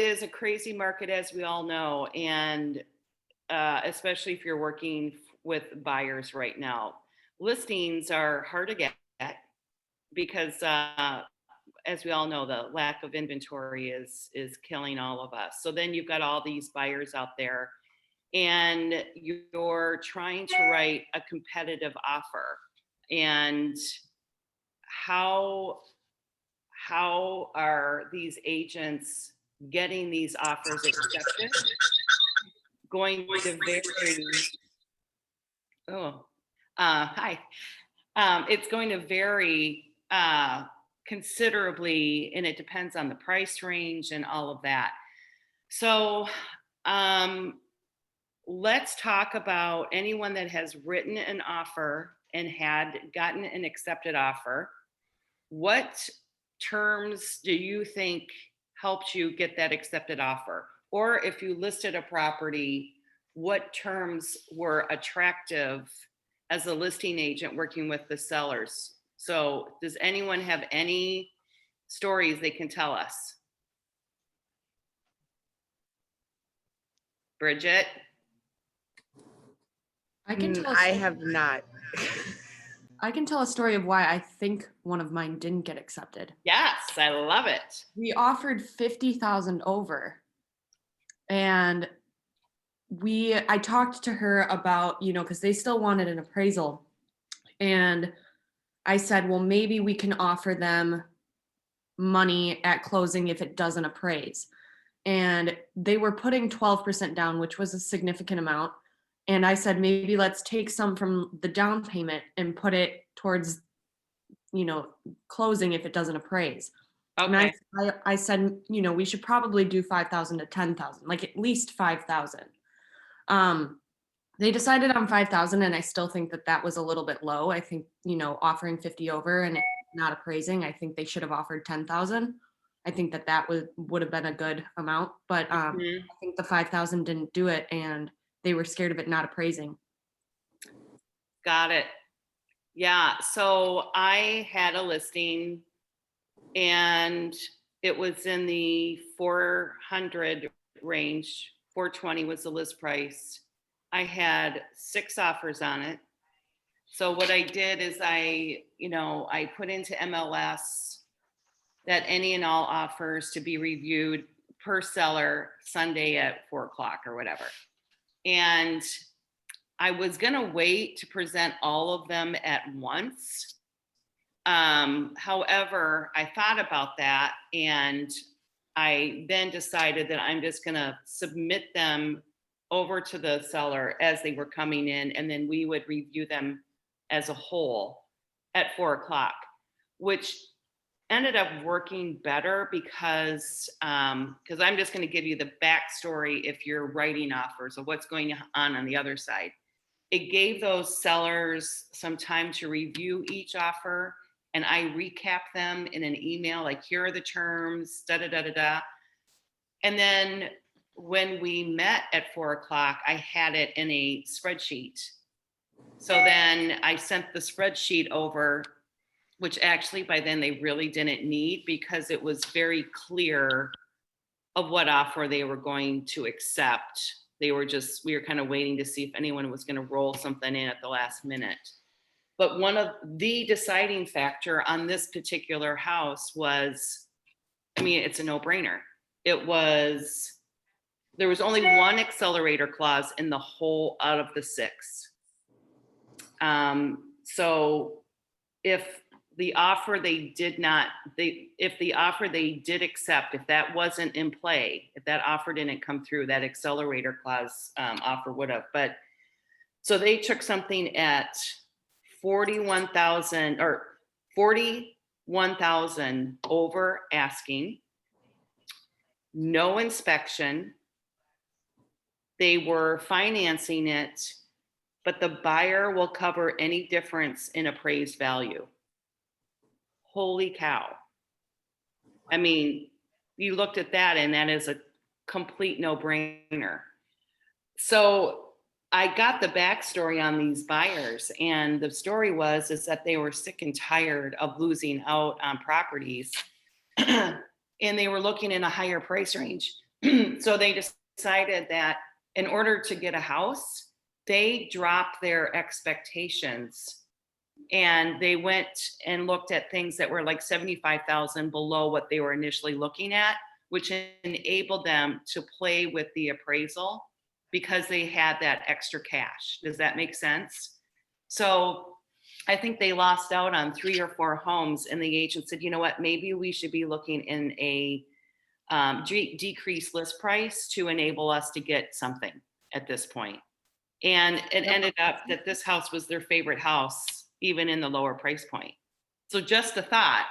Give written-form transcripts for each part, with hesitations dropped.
is a crazy market, as we all know, and especially if you're working with buyers right now. Listings are hard to get because, as we all know, the lack of inventory is killing all of us. So then you've got all these buyers out there, and you're trying to write a competitive offer. And how how are these agents getting these offers accepted? Going to vary. Oh, hi. It's going to vary considerably, and it depends on the price range and all of that. So, um, let's talk about anyone that has written an offer and had gotten an accepted offer. What terms do you think helped you get that accepted offer? Or if you listed a property, what terms were attractive as a listing agent working with the sellers? So, does anyone have any stories they can tell us? Bridget? I can tell. I have not. I can tell a story of why I think one of mine didn't get accepted. Yes, I love it. We offered 50,000 over, and I talked to her about, because they still wanted an appraisal, and I said, well, maybe we can offer them money at closing if it doesn't appraise. And they were putting 12% down, which was a significant amount. And I said, maybe let's take some from the down payment and put it towards, closing if it doesn't appraise. Okay. And I said, we should probably do 5,000 to 10,000, like at least 5,000. They decided on 5,000, and I still think that was a little bit low. I think, offering 50 over and it not appraising, I think they should have offered 10,000. I think that would have been a good amount, but I think the 5,000 didn't do it, and they were scared of it not appraising. Got it. Yeah. So I had a listing, and it was in the 400 range. 420 was the list price. I had 6 offers on it. So what I did is I put into MLS that any and all offers to be reviewed per seller Sunday at 4:00 or whatever. And I was going to wait to present all of them at once. However, I thought about that, and I then decided that I'm just going to submit them over to the seller as they were coming in, and then we would review them as a whole at 4:00, which ended up working better because I'm just going to give you the backstory if you're writing offers of what's going on the other side. It gave those sellers some time to review each offer, and I recap them in an email, like, here are the terms, da da da da da. And then when we met at 4:00, I had it in a spreadsheet. So then I sent the spreadsheet over, which actually by then they really didn't need, because it was very clear of what offer they were going to accept. We were kind of waiting to see if anyone was going to roll something in at the last minute. But one of the deciding factor on this particular house was, it's a no-brainer. There was only one accelerator clause in the whole out of the 6. So if the offer they did accept, if that wasn't in play, if that offer didn't come through, that accelerator clause offer would have. But so they took something at 41,000 over asking, no inspection. They were financing it, but the buyer will cover any difference in appraised value. Holy cow. You looked at that, and that is a complete no-brainer. So I got the backstory on these buyers, and the story is that they were sick and tired of losing out on properties, and they were looking in a higher price range. So they decided that in order to get a house, they dropped their expectations and they went and looked at things that were like 75,000 below what they were initially looking at, which enabled them to play with the appraisal because they had that extra cash. Does that make sense? So I think they lost out on 3 or 4 homes, and the agent said, you know what, maybe we should be looking in a decreased list price to enable us to get something at this point. And it ended up that this house was their favorite house, even in the lower price point. So just a thought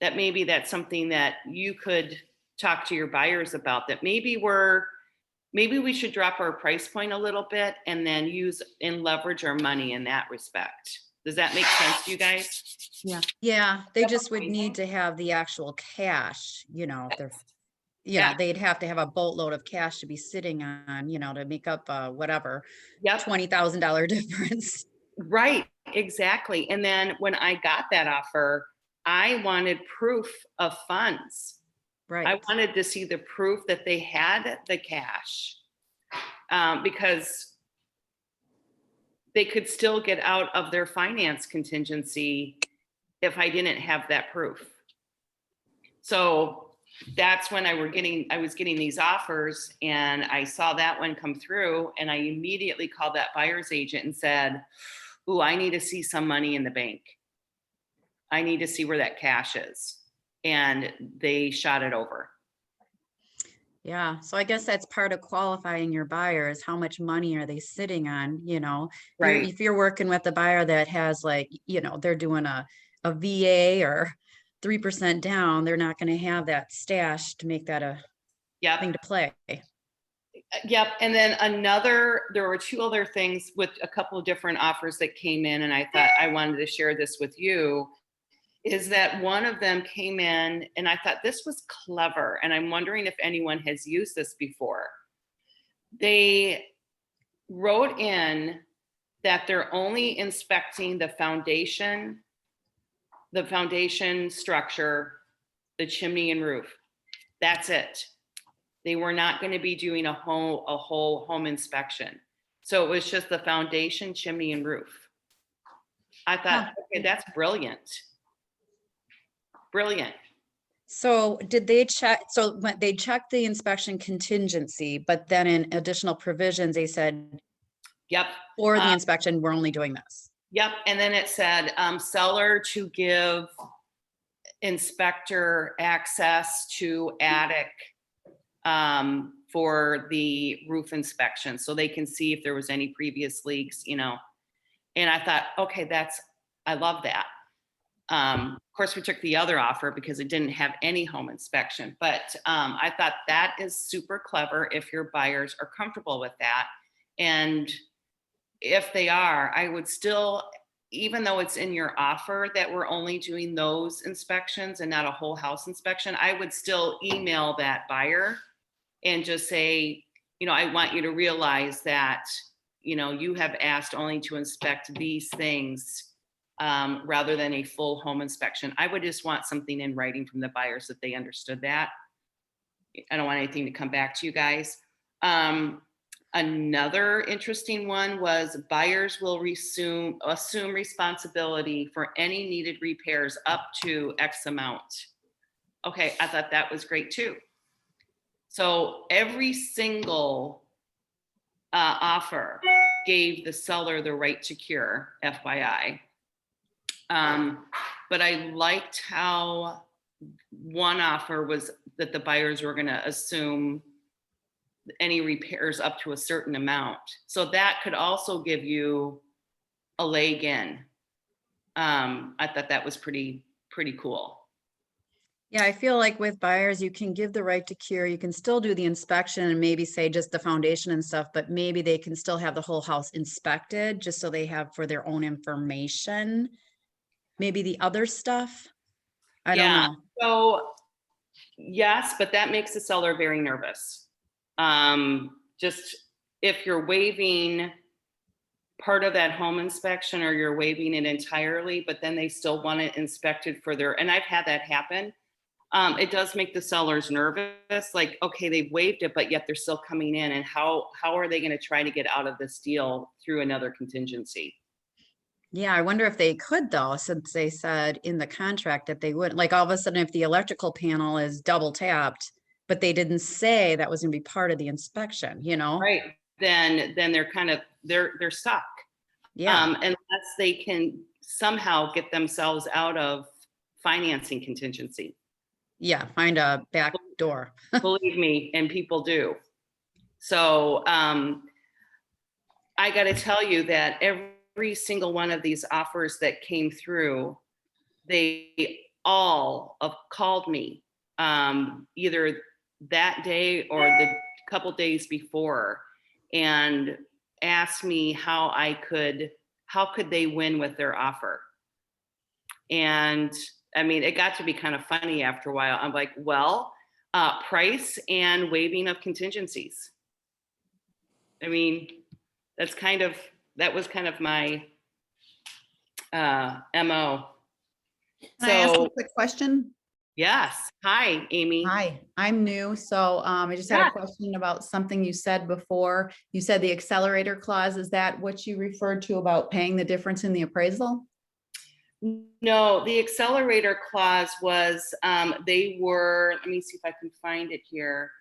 that maybe that's something that you could talk to your buyers about, that maybe we should drop our price point a little bit and then use and leverage our money in that respect. Does that make sense to you guys? Yeah, they That's just would amazing. need to have the actual cash, if they're, Yeah. they'd have to have a boatload of cash to be sitting on, to make up whatever Yep. $20,000 difference. Right. Exactly. And then when I got that offer, I wanted proof of funds. Right. I wanted to see the proof that they had the cash, because they could still get out of their finance contingency if I didn't have that proof. So that's when I was getting these offers, and I saw that one come through, and I immediately called that buyer's agent and said, "Ooh, I need to see some money in the bank. I need to see where that cash is." And they shot it over. Yeah. So I guess that's part of qualifying your buyers. How much money are they sitting on? Right. If you're working with a buyer that has they're doing a VA or 3% down, they're not going to have that stash to make that a thing Yep. to play. Yep. And then there were 2 other things with a couple of different offers that came in, and I thought I wanted to share this with you, is that one of them came in and I thought this was clever, and I'm wondering if anyone has used this before. They wrote in that they're only inspecting the foundation structure, the chimney and roof. That's it. They were not going to be doing a whole home inspection. So it was just the foundation, chimney, and roof. I thought, okay, that's brilliant. Brilliant. So did they check? So when they checked the inspection contingency, but then in additional provisions, they said, Yep. for the inspection, we're only doing this. Yep. And then it said seller to give inspector access to attic for the roof inspection, so they can see if there was any previous leaks, And I thought, okay, I love that. Of course, we took the other offer because it didn't have any home inspection, but I thought that is super clever if your buyers are comfortable with that. And if they are, I would still, even though it's in your offer that we're only doing those inspections and not a whole house inspection, I would still email that buyer and just say, I want you to realize that, you have asked only to inspect these things rather than a full home inspection. I would just want something in writing from the buyers that they understood that. I don't want anything to come back to you guys. Another interesting one was buyers will assume responsibility for any needed repairs up to X amount. Okay, I thought that was great too. So every single offer gave the seller the right to cure, FYI. But I liked how one offer was that the buyers were going to assume any repairs up to a certain amount. So that could also give you a leg in. I thought that was pretty cool. Yeah, I feel like with buyers, you can give the right to cure. You can still do the inspection and maybe say just the foundation and stuff, but maybe they can still have the whole house inspected just so they have for their own information. Maybe the other stuff, I don't know. So yes, but that makes the seller very nervous. Just if you're waiving part of that home inspection or you're waiving it entirely, but then they still want it inspected for and I've had that happen. It does make the sellers nervous, like, okay, they've waived it, but yet they're still coming in, and how are they gonna try to get out of this deal through another contingency? Yeah, I wonder if they could though, since they said in the contract that they would, like all of a sudden, if the electrical panel is double tapped, but they didn't say that was gonna be part of the inspection, you know? Right, then they're kind of, they're stuck. Yeah, Unless they can somehow get themselves out of financing contingency. yeah, find a back door. Believe me, and people do. So I got to tell you that every single one of these offers that came through, they all have called me either that day or the couple days before and asked me how could they win with their offer. And I mean, it got to be kind of funny after a while. I'm like, well, price and waiving of contingencies. I mean, that was kind of my MO. Can I ask you So a quick question? yes, hi, Amy. Hi, I'm new, so I just had Yeah. a question about something you said before. You said the accelerator clause, is that what you referred to about paying the difference in the appraisal? No, the accelerator clause was, they were, let me see if I can find it here.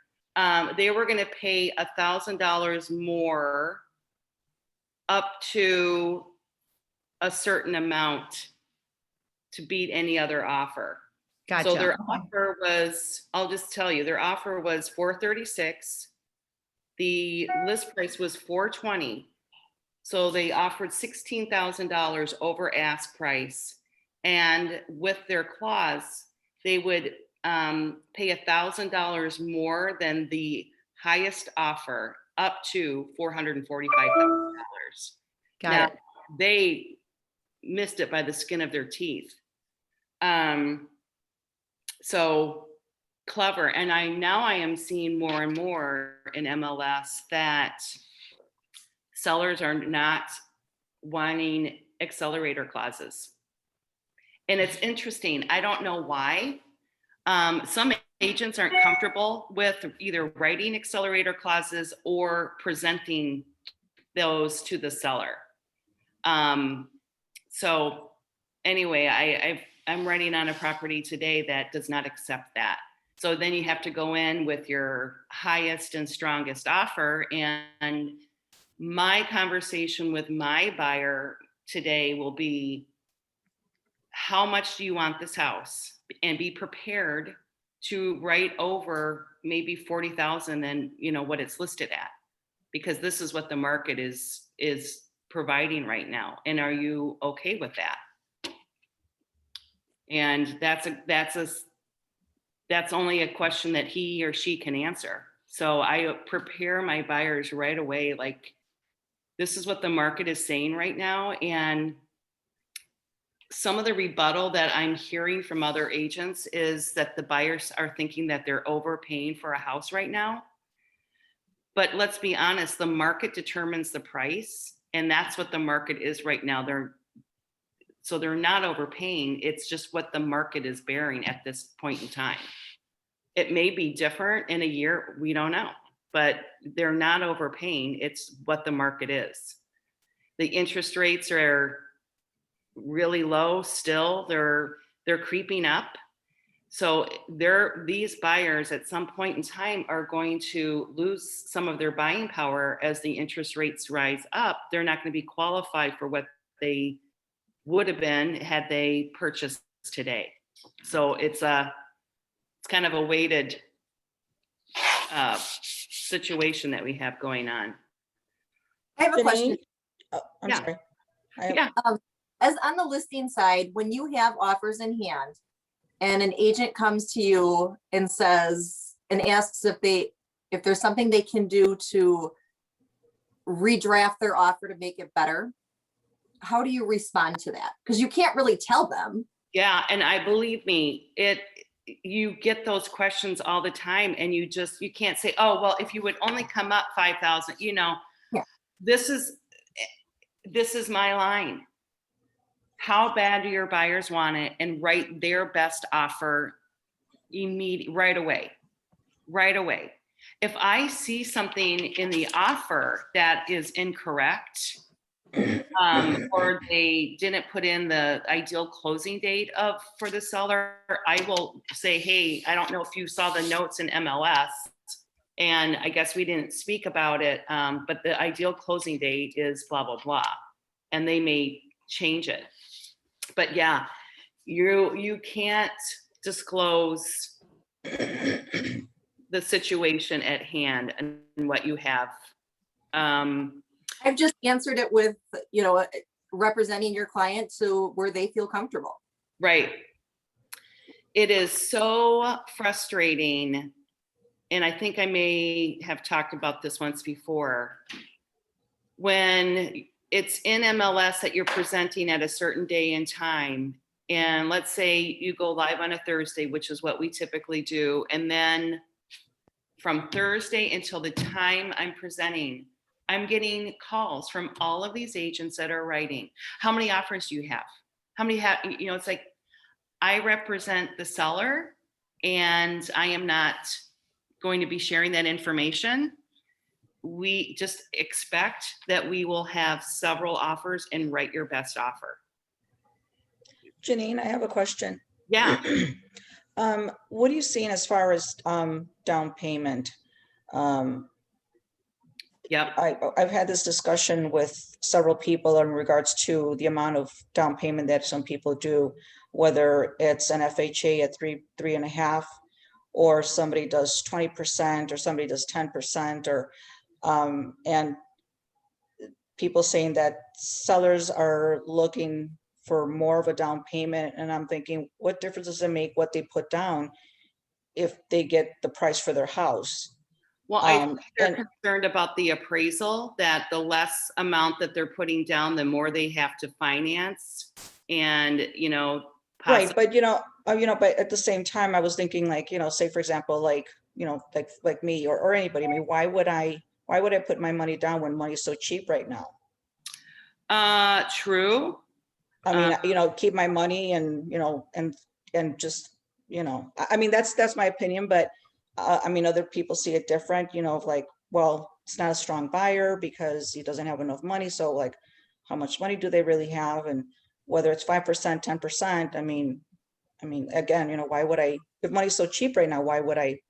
They were gonna pay $1,000 more up to a certain amount to beat any other offer. Gotcha. So their Okay. offer was, I'll just tell you, their offer was 436. The list price was 420. So they offered $16,000 over ask price. And with their clause, they would pay $1,000 more than the highest offer, up to $445,000. Got Now, it. they missed it by the skin of their teeth. So clever. And I am seeing more and more in MLS that sellers are not wanting accelerator clauses. And it's interesting. I don't know why. Some agents aren't comfortable with either writing accelerator clauses or presenting those to the seller. So anyway, I'm writing on a property today that does not accept that. So then you have to go in with your highest and strongest offer. And my conversation with my buyer today will be, how much do you want this house? And be prepared to write over maybe 40,000 and what it's listed at, because this is what the market is providing right now. And are you okay with that? And that's only a question that he or she can answer. So I prepare my buyers right away, like, this is what the market is saying right now. And some of the rebuttal that I'm hearing from other agents is that the buyers are thinking that they're overpaying for a house right now. But let's be honest, the market determines the price, and that's what the market is right now. They're not overpaying. It's just what the market is bearing at this point in time. It may be different in a year, we don't know, but they're not overpaying. It's what the market is. The interest rates are really low still. They're creeping up. So these buyers at some point in time are going to lose some of their buying power as the interest rates rise up. They're not going to be qualified for what they would have been had they purchased today. So it's kind of a weighted situation that we have going on. I have a question. Janine? Oh, I'm Yeah. sorry. Yeah. As on the listing side, when you have offers in hand and an agent comes to you and says, and asks if there's something they can do to redraft their offer to make it better, how do you respond to that? Because you can't really tell them. Yeah, and believe me, you get those questions all the time, and you can't say, oh, well, if you would only come up 5,000, Yeah. This is my line. How bad do your buyers want it? And write their best offer right away, right away. If I see something in the offer that is incorrect, or they didn't put in the ideal closing date for the seller, I will say, hey, I don't know if you saw the notes in MLS, and I guess we didn't speak about it, but the ideal closing date is blah, blah, blah. And they may change it. But yeah, you can't disclose the situation at hand and what you have. I've just answered it with, representing your client to where they feel comfortable. Right. It is so frustrating. And I think I may have talked about this once before. When it's in MLS that you're presenting at a certain day and time, and let's say you go live on a Thursday, which is what we typically do, and then from Thursday until the time I'm presenting, I'm getting calls from all of these agents that are writing. How many offers do you have? How many have, it's like, I represent the seller and I am not going to be sharing that information. We just expect that we will have several offers and write your best offer. Janine, I have a question. Yeah. What are you seeing as far as down payment? Yep. I've had this discussion with several people in regards to the amount of down payment that some people do, whether it's an FHA at 3.5, or somebody does 20%, or somebody does 10%, or and people saying that sellers are looking for more of a down payment. And I'm thinking, what difference does it make what they put down if they get the price for their house? Well, I think they're concerned about the appraisal, that the less amount that they're putting down, the more they have to finance. And, right. But, but at the same time, I was thinking, like, say, for example, like me or anybody, I mean, why would I put my money down when money's so cheap right now? True. I mean, keep my money and just, I mean, that's my opinion, but I mean, other people see it different, like, well, it's not a strong buyer because he doesn't have enough money. So like, how much money do they really have? And whether it's 5%, 10%, I mean, again, why would I, if money's so cheap right now, why would I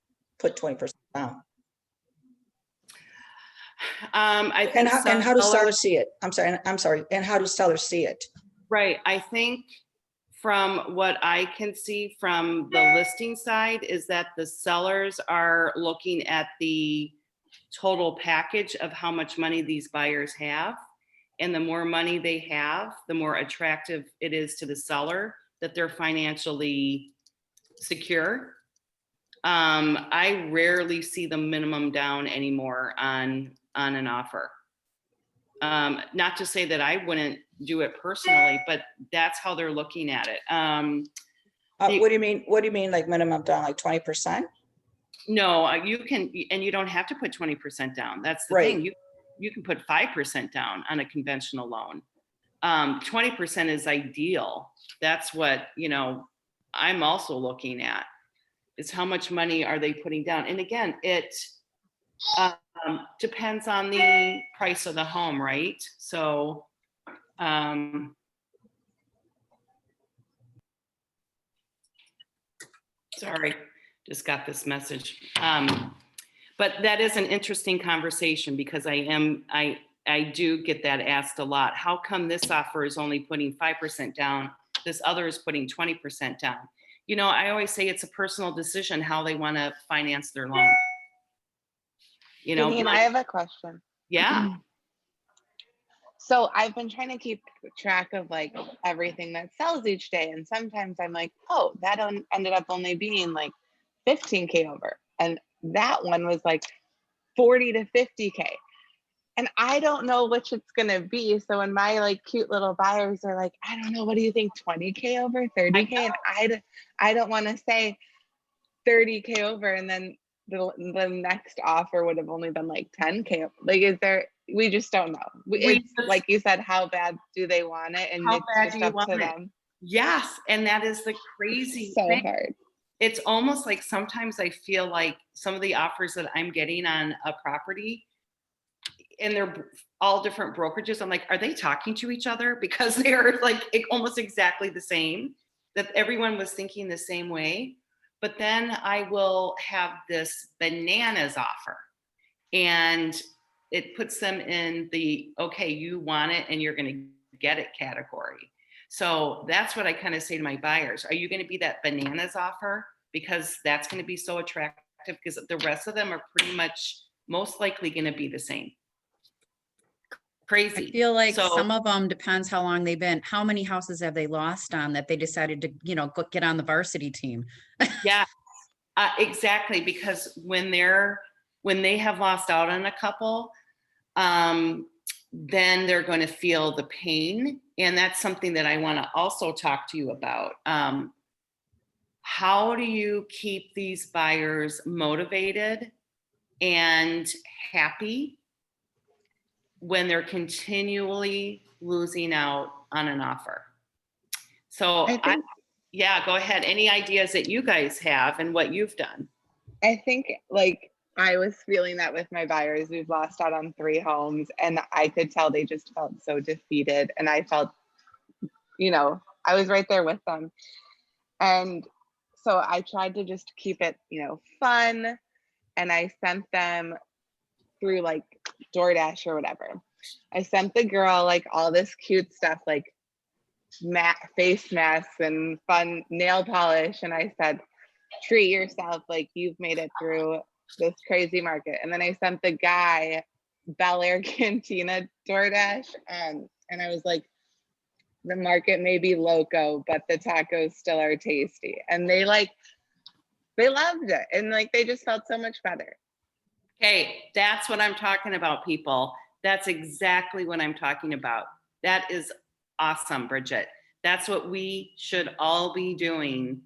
put 20% down? I think and how do sellers see it? I'm sorry. And how do sellers see it? Right. I think from what I can see from the listing side is that the sellers are looking at the total package of how much money these buyers have. And the more money they have, the more attractive it is to the seller that they're financially secure. I rarely see the minimum down anymore on an offer. Not to say that I wouldn't do it personally, but that's how they're looking at it. What do you mean? What do you mean, like minimum down, like 20%? No, you can, and you don't have to put 20% down. That's the Right. thing. You can put 5% down on a conventional loan. 20% is ideal. That's what, I'm also looking at, is how much money are they putting down? And again, it depends on the price of the home, right? So, sorry, just got this message. But that is an interesting conversation because I do get that asked a lot. How come this offer is only putting 5% down? This other is putting 20% down. I always say it's a personal decision how they want to finance their loan. Janine, I have a question. Yeah. So I've been trying to keep track of like everything that sells each day. And sometimes I'm like, oh, that ended up only being like 15K over. And that one was like 40 to 50K. And I don't know which it's going to be. So when my like cute little buyers are like, I don't know, what do you think? 20K over, 30K? And I don't want to say 30K over. And then the next offer would have only been like 10K. Like, we just don't know. It's like you said, how bad do they want it? And it's just up to them. Yes. And that is the crazy so thing. hard. it's almost like sometimes I feel like some of the offers that I'm getting on a property, and they're all different brokerages. I'm like, are they talking to each other? Because they're like almost exactly the same, that everyone was thinking the same way. But then I will have this bananas offer, and it puts them in the, okay, you want it and you're going to get it category. So that's what I kind of say to my buyers. Are you going to be that bananas offer? Because that's going to be so attractive, because the rest of them are pretty much most likely going to be the same. Crazy. I feel like So, some of them depends how long they've been, how many houses have they lost on that they decided to, get on the varsity team? yeah, exactly. Because when they have lost out on a couple, then they're going to feel the pain. And that's something that I want to also talk to you about. How do you keep these buyers motivated and happy when they're continually losing out on an offer? So yeah, go ahead. Any ideas that you guys have and what you've done? I think like I was feeling that with my buyers. We've lost out on 3 homes, and I could tell they just felt so defeated. And I felt, I was right there with them. And so I tried to just keep it, fun. And I sent them through like DoorDash or whatever. I sent the girl like all this cute stuff, like face masks and fun nail polish. And I said, treat yourself, like you've made it through this crazy market. And then I sent the guy Bel Air Cantina DoorDash, and I was like, the market may be loco, but the tacos still are tasty. And they loved it, and like they just felt so much better. Okay, that's what I'm talking about, people. That's exactly what I'm talking about. That is awesome, Bridget. That's what we should all be doing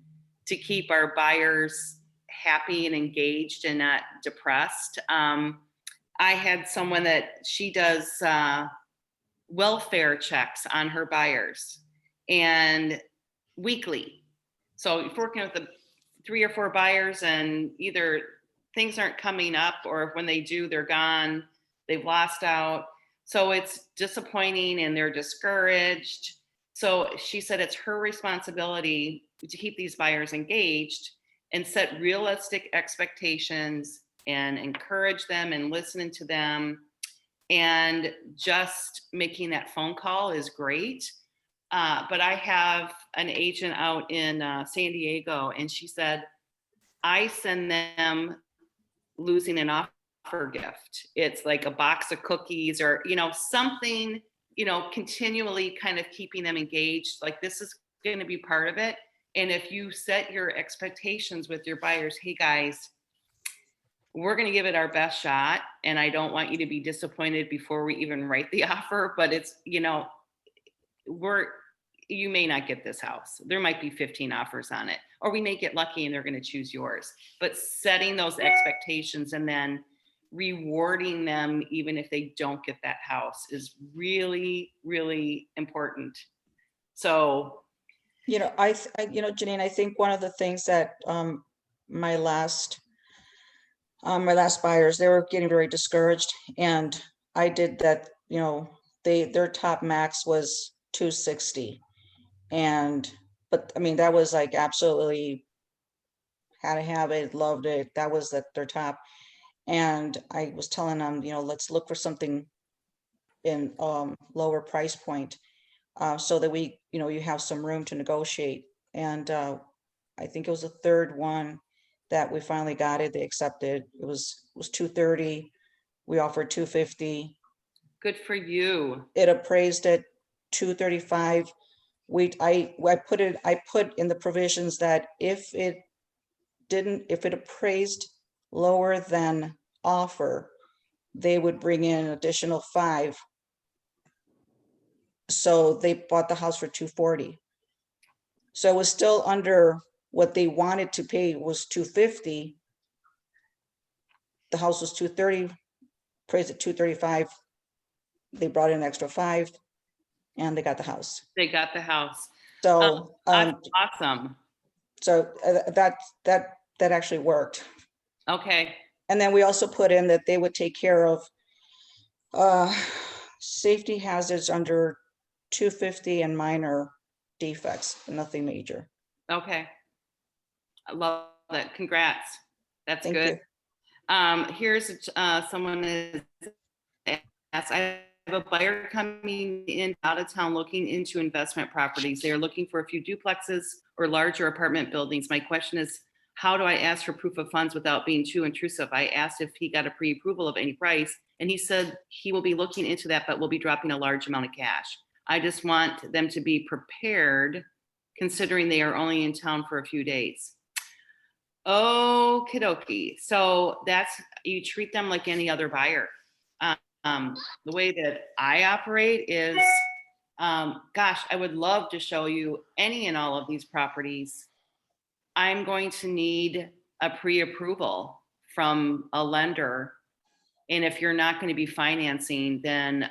to keep our buyers happy and engaged and not depressed. I had someone that she does welfare checks on her buyers, and weekly. So if you're working with the 3 or 4 buyers and either things aren't coming up, or when they do, they're gone, they've lost out. So it's disappointing and they're discouraged. So she said it's her responsibility to keep these buyers engaged and set realistic expectations and encourage them and listening to them. And just making that phone call is great. But I have an agent out in San Diego, and she said, I send them losing an offer gift. It's like a box of cookies or, something, continually kind of keeping them engaged. Like, this is going to be part of it. And if you set your expectations with your buyers, hey guys, we're going to give it our best shot. And I don't want you to be disappointed before we even write the offer, but it's, you may not get this house. There might be 15 offers on it, or we may get lucky and they're going to choose yours. But setting those expectations and then rewarding them, even if they don't get that house, is really, really important. So, Janine, I think one of the things that my last buyers, they were getting very discouraged, and I did that. Their top max was 260. But I mean, that was like absolutely had to have it, loved it. That was their top. And I was telling them, let's look for something in lower price point, so that we, you have some room to negotiate. And I think it was the third one that we finally got it. They accepted. It was 230. We offered 250. good for you. It appraised at 235. I put in the provisions that if it appraised lower than offer, they would bring in an additional 5. So they bought the house for 240. So it was still under what they wanted to pay, was 250. The house was 230, appraised at 235. They brought in an extra 5, and they got the house. They got the house. So That's awesome. So that actually worked. Okay, And then we also put in that they would take care of safety hazards under 250 and minor defects, nothing major. okay. I love that. Congrats. That's Thank good. you. Here's someone is asked, I have a buyer coming in out of town looking into investment properties. They are looking for a few duplexes or larger apartment buildings. My question is, how do I ask for proof of funds without being too intrusive? I asked if he got a pre-approval of any price, and he said he will be looking into that, but will be dropping a large amount of cash. I just want them to be prepared, considering they are only in town for a few days. Okie dokie. So that's, you treat them like any other buyer. The way that I operate is, gosh, I would love to show you any and all of these properties. I'm going to need a pre-approval from a lender. And if you're not going to be financing, then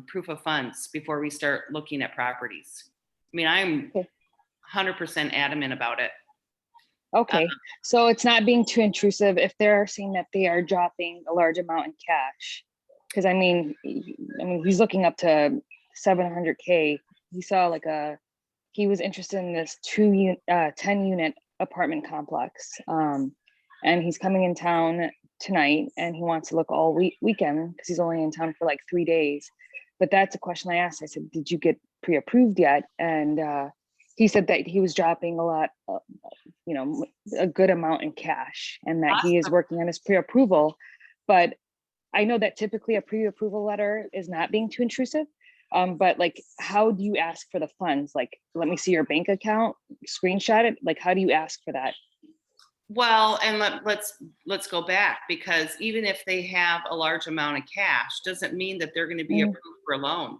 proof of funds before we start looking at properties. I mean, I'm Okay. 100% adamant about it. Okay, so it's not being too intrusive if they're saying that they are dropping a large amount in cash. Because I mean, he's looking up to 700K. He saw he was interested in this 10 unit apartment complex. And he's coming in town tonight and he wants to look all weekend because he's only in town for like 3 days. But that's a question I asked. I said, did you get pre-approved yet? And he said that he was dropping a lot, a good amount in cash and that he is working on his pre-approval. But I know that typically a pre-approval letter is not being too intrusive. But like, how do you ask for the funds? Like, let me see your bank account, screenshot it. Like, how do you ask for that? Well, and let's go back, because even if they have a large amount of cash, doesn't mean that they're going to be approved for a loan.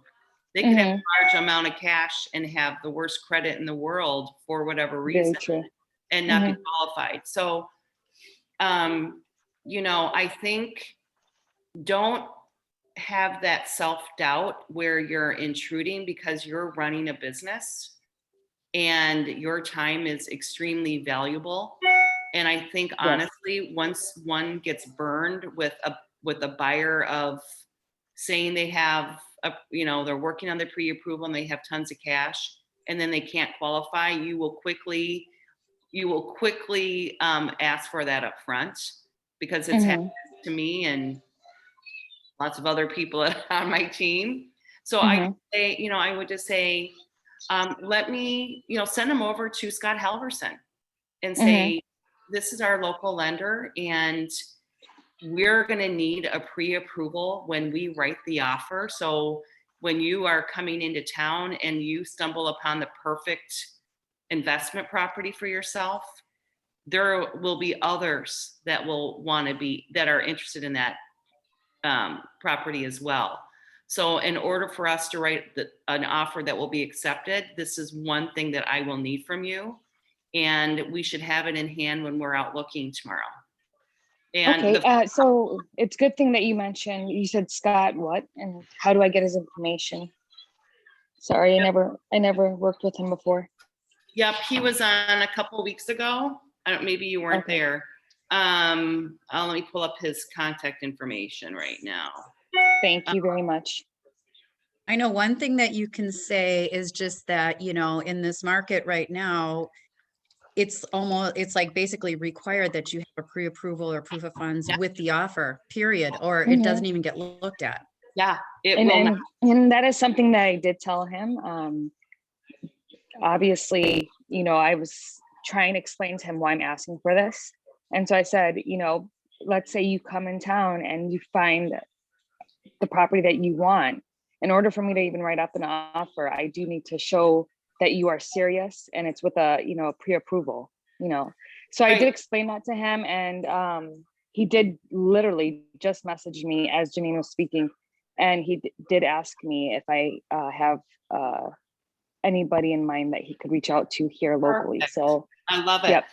They could have a large amount of cash and have the worst credit in the world for whatever reason. Very true. And not be qualified. So, I think don't have that self-doubt where you're intruding, because you're running a business and your time is extremely valuable. And I think honestly, once one gets burned with a buyer of saying they have they're working on the pre-approval and they have tons of cash and then they can't qualify, you will quickly ask for that up front, because it's happened to me and lots of other people on my team. So I would just say, let me, send them over to Scott Halverson and say, this is our local lender and we're going to need a pre-approval when we write the offer. So when you are coming into town and you stumble upon the perfect investment property for yourself, there will be others that will that are interested in that property as well. So in order for us to write an offer that will be accepted, this is one thing that I will need from you. And we should have it in hand when we're out looking tomorrow. And so it's good thing that you mentioned, you said Scott what, and how do I get his information? Sorry, I never worked with him before. Yep, he was on a couple of weeks ago. Maybe you weren't there. Let me pull up his contact information right now. Thank you very much. I know one thing that you can say is just that, in this market right now, it's like basically required that you have a pre-approval or proof of funds with the offer, period, or it doesn't even get looked at. Yeah, and that is something that I did tell him. Obviously, I was trying to explain to him why I'm asking for this. And so I said, let's say you come in town and you find the property that you want. In order for me to even write up an offer, I do need to show that you are serious and it's with a pre-approval, So I did explain that to him, and he did literally just message me as Janine was speaking, and he did ask me if I have anybody in mind that he could reach out to here locally. Perfect. So I love it. Yep.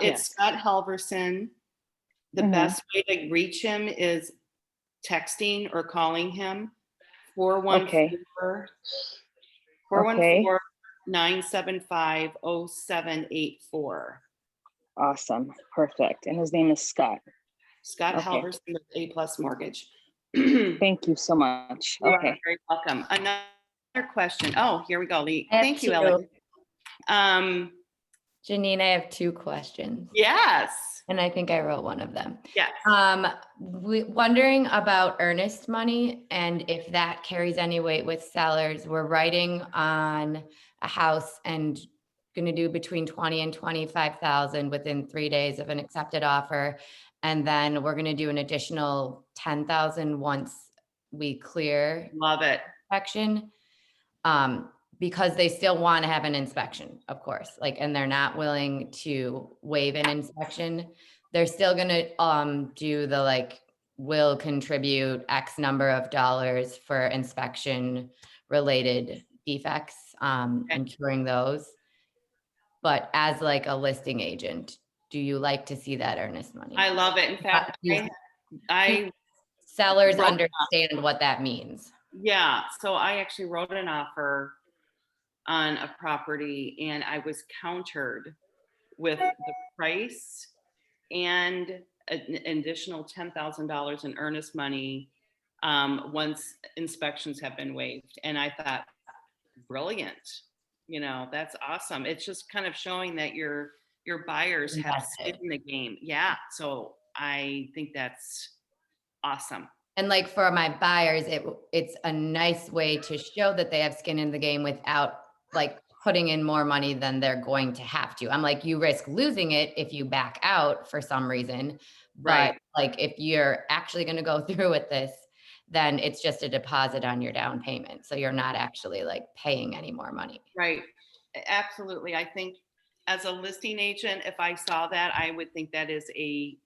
It's Scott Halverson. The best way to reach him is texting or calling him. 414 9750784. Awesome. Perfect. And his name is Scott. Scott Okay. Halverson with A Plus Mortgage. You Thank you so much. are Okay. very welcome. Another question. Oh, here we go, Lee. I have Thank you, two. Ellen. Janine, I have two questions, Yes, and I think I wrote one of them. yes. Wondering about earnest money and if that carries any weight with sellers. We're writing on a house and going to do between 20 and 25,000 within 3 days of an accepted offer. And then we're going to do an additional 10,000 once we clear Love it. inspection. Because they still want to have an inspection, of course, like, and they're not willing to waive an inspection. They're still gonna do the like, will contribute X number of dollars for inspection related defects, and curing those. But as like a listing agent, do you like to see that earnest money? I love it. In fact, I Sellers wrote- understand what that means. yeah, so I actually wrote an offer on a property and I was countered with the price and an additional $10,000 in earnest money once inspections have been waived. And I thought, brilliant, that's awesome. It's just kind of showing that your buyers have skin in the game. Yeah, so I think that's awesome. And like for my buyers, it's a nice way to show that they have skin in the game without like putting in more money than they're going to have to. I'm like, you risk losing it if you back out for some reason. But Right. like if you're actually going to go through with this, then it's just a deposit on your down payment. So you're not actually like paying any more money. Right. Absolutely. I think as a listing agent, if I saw that, I would think that is a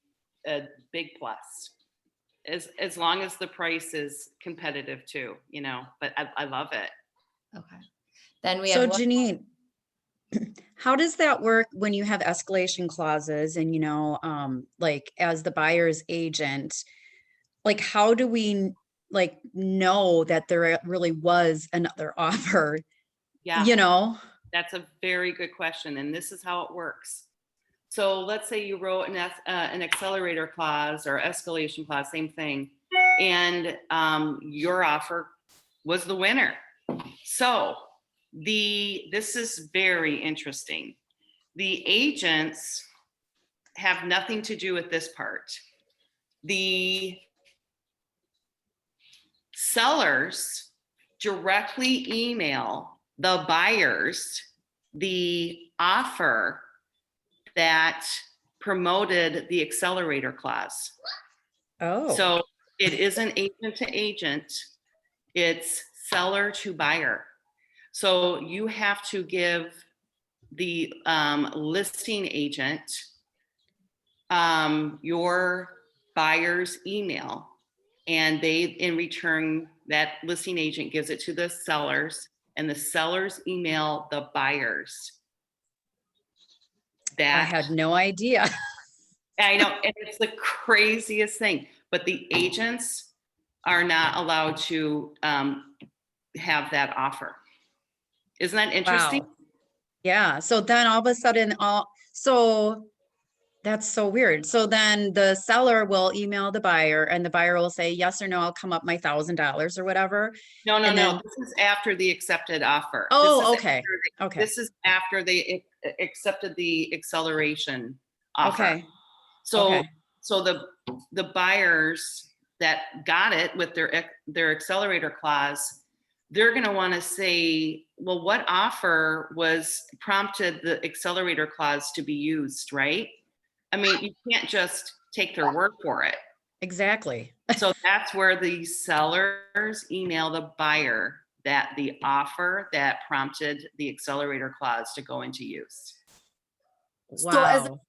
big plus. As long as the price is competitive too, but I love it. Okay. Then we So have Janine, how does that work when you have escalation clauses and, like as the buyer's agent, like how do we like know that there really was another offer, Yeah. That's a very good question. And this is how it works. So let's say you wrote an accelerator clause or escalation clause, same thing. And your offer was the winner. So this is very interesting. The agents have nothing to do with this part. The sellers directly email the buyers the offer that promoted the accelerator clause. Oh, So it isn't agent to agent, it's seller to buyer. So you have to give the listing agent your buyer's email, and they, in return, that listing agent gives it to the sellers, and the sellers email the buyers. I had no idea. I know, and it's the craziest thing, but the agents are not allowed to have that offer. Isn't that interesting? Wow. Yeah. So then all of a sudden, so that's so weird. So then the seller will email the buyer and the buyer will say, yes or no, I'll come up my $1,000 or whatever. No. And then- This is after the accepted offer. Oh, This is okay. Okay. This is after they accepted the acceleration offer. Okay. So, Okay. so the buyers that got it with their accelerator clause, they're going to want to say, well, what offer prompted the accelerator clause to be used, right? I mean, you can't just take their word for it. Exactly. So that's where the sellers email the buyer that the offer that prompted the accelerator clause to go into use. Wow.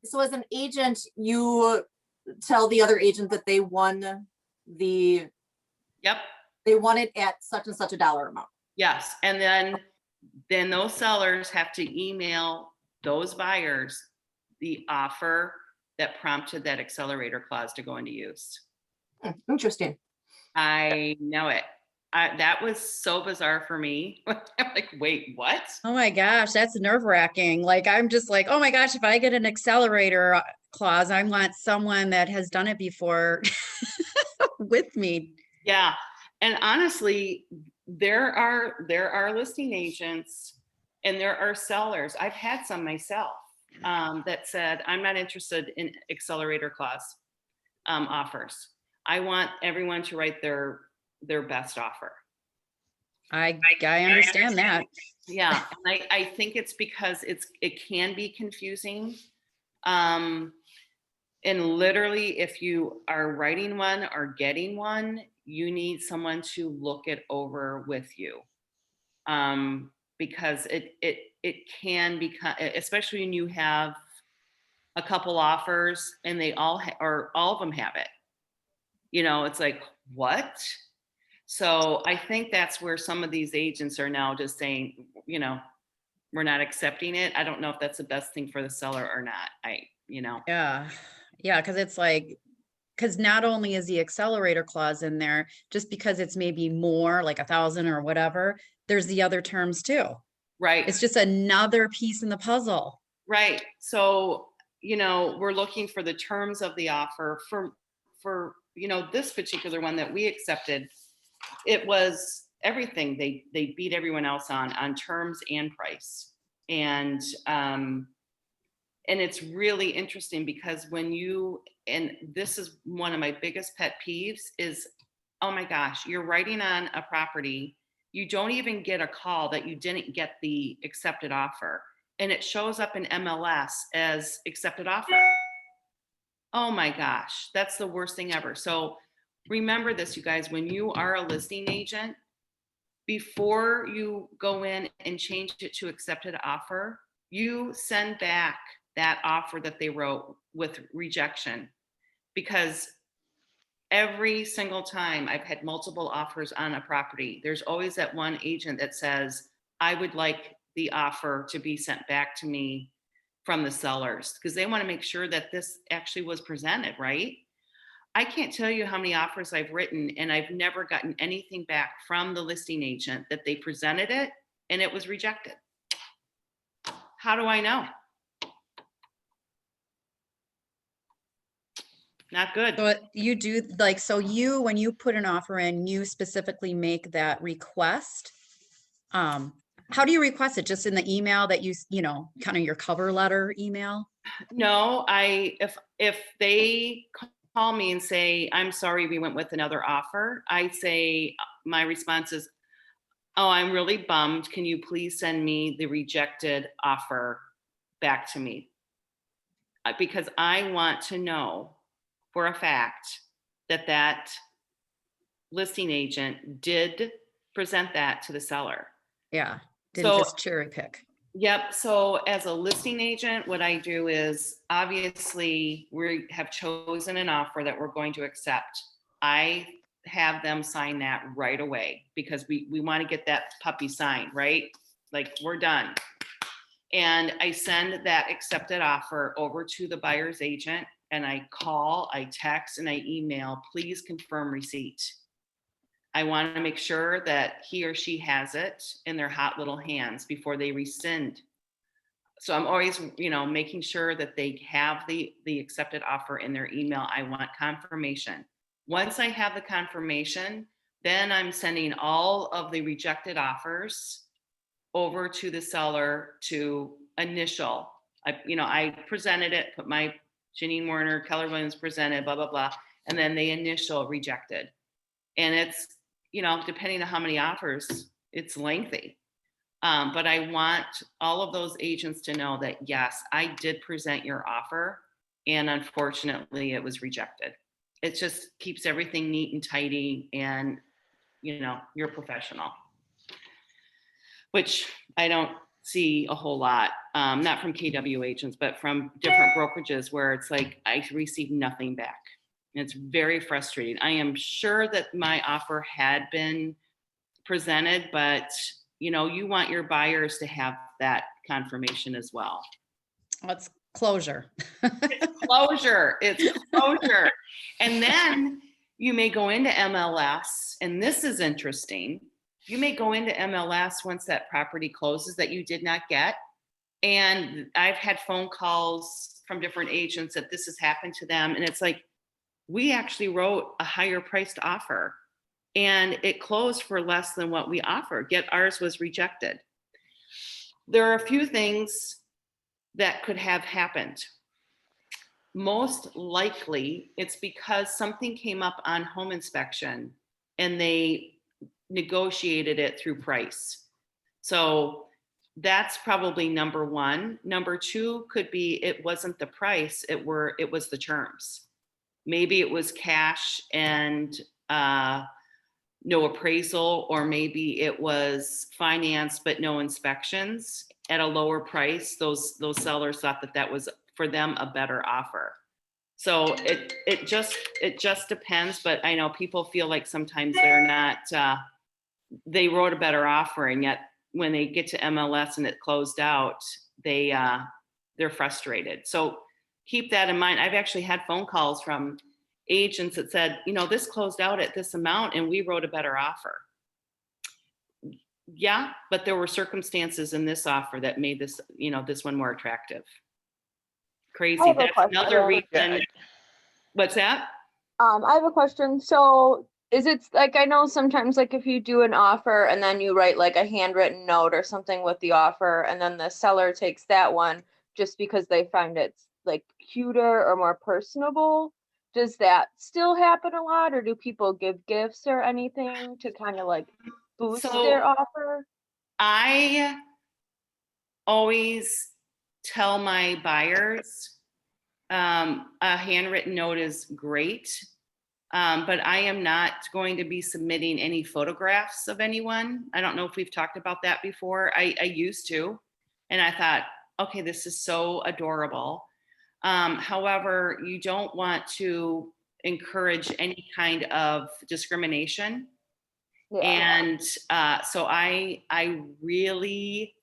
So as an agent, you tell the other agent that they won Yep. they won it at such and such a dollar amount. Yes. And then those sellers have to email those buyers the offer that prompted that accelerator clause to go into use. Interesting. I know it. that was so bizarre for me. I'm like, wait, what? Oh my gosh, that's nerve wracking. Like, I'm just like, oh my gosh, if I get an accelerator clause, I want someone that has done it before with me. Yeah. And honestly, there are listing agents and there are sellers. I've had some myself that said, I'm not interested in accelerator clause offers. I want everyone to write their best offer. I understand that. Yeah, and I think it's because it can be confusing. And literally, if you are writing one or getting one, you need someone to look it over with you. Because it can become, especially when you have a couple offers and they or all of them have it. It's like, what? So I think that's where some of these agents are now just saying, we're not accepting it. I don't know if that's the best thing for the seller or not. Yeah. Yeah. Cause it's like, because not only is the accelerator clause in there, just because it's maybe more like 1,000 or whatever, there's the other terms too. Right. It's just another piece in the puzzle. Right. So, we're looking for the terms of the offer for this particular one that we accepted. It was everything. They beat everyone else on terms and price. And it's really interesting because and this is one of my biggest pet peeves is, oh my gosh, you're writing on a property. You don't even get a call that you didn't get the accepted offer. And it shows up in MLS as accepted offer. Oh my gosh, that's the worst thing ever. So remember this, you guys, when you are a listing agent, before you go in and change it to accepted offer, you send back that offer that they wrote with rejection. Because every single time I've had multiple offers on a property, there's always that one agent that says, I would like the offer to be sent back to me from the sellers, because they want to make sure that this actually was presented, right? I can't tell you how many offers I've written and I've never gotten anything back from the listing agent that they presented it and it was rejected. How do I know? Not good. So you do like, so when you put an offer in, you specifically make that request. How do you request it? Just in the email that kind of your cover letter email? No, if they call me and say, I'm sorry, we went with another offer, I say, my response is, oh, I'm really bummed. Can you please send me the rejected offer back to me? Because I want to know for a fact that listing agent did present that to the seller. Yeah. Didn't just cherry pick. Yep. So as a listing agent, what I do is obviously we have chosen an offer that we're going to accept. I have them sign that right away because we want to get that puppy signed, right? Like we're done. And I send that accepted offer over to the buyer's agent and I call, I text, and I email, please confirm receipt. I want to make sure that he or she has it in their hot little hands before they rescind. So I'm always, making sure that they have the accepted offer in their email. I want confirmation. Once I have the confirmation, then I'm sending all of the rejected offers over to the seller to initial. I presented it, put my Janine Werner, Keller Williams presented, blah, blah, blah. And then they initial rejected. And it's, depending on how many offers, it's lengthy. But I want all of those agents to know that, yes, I did present your offer and unfortunately it was rejected. It just keeps everything neat and tidy and, you're a professional, which I don't see a whole lot, not from KW agents, but from different brokerages where it's like, I receive nothing back. And it's very frustrating. I am sure that my offer had been presented, but you want your buyers to have that confirmation as well. It's closure. It's closure. It's closure. And then, you may go into MLS, and this is interesting. You may go into MLS once that property closes that you did not get. And I've had phone calls from different agents that this has happened to them. And it's like, we actually wrote a higher priced offer and it closed for less than what we offered, yet ours was rejected. There are a few things that could have happened. Most likely, it's because something came up on home inspection and they negotiated it through price. So that's probably number one. Number two could be it wasn't the price, it was the terms. Maybe it was cash and no appraisal, or maybe it was finance but no inspections at a lower price. Those sellers thought that was for them a better offer. So it just depends, but I know people feel like sometimes they're not they wrote a better offer, and yet when they get to MLS and it closed out, they're frustrated. So keep that in mind. I've actually had phone calls from agents that said, this closed out at this amount and we wrote a better offer. Yeah, but there were circumstances in this offer that made this, this one more attractive. Crazy. have a That's another question. reason. What's that? I have a question. So is it like, I know sometimes like if you do an offer and then you write like a handwritten note or something with the offer, and then the seller takes that one just because they find it's like cuter or more personable. Does that still happen a lot, or do people give gifts or anything to kind of like boost their offer? I always tell my buyers a handwritten note is great, but I am not going to be submitting any photographs of anyone. I don't know if we've talked about that before. I used to, and I thought, okay, this is so adorable. However, you don't want to encourage any kind of discrimination. Yeah. And so I really,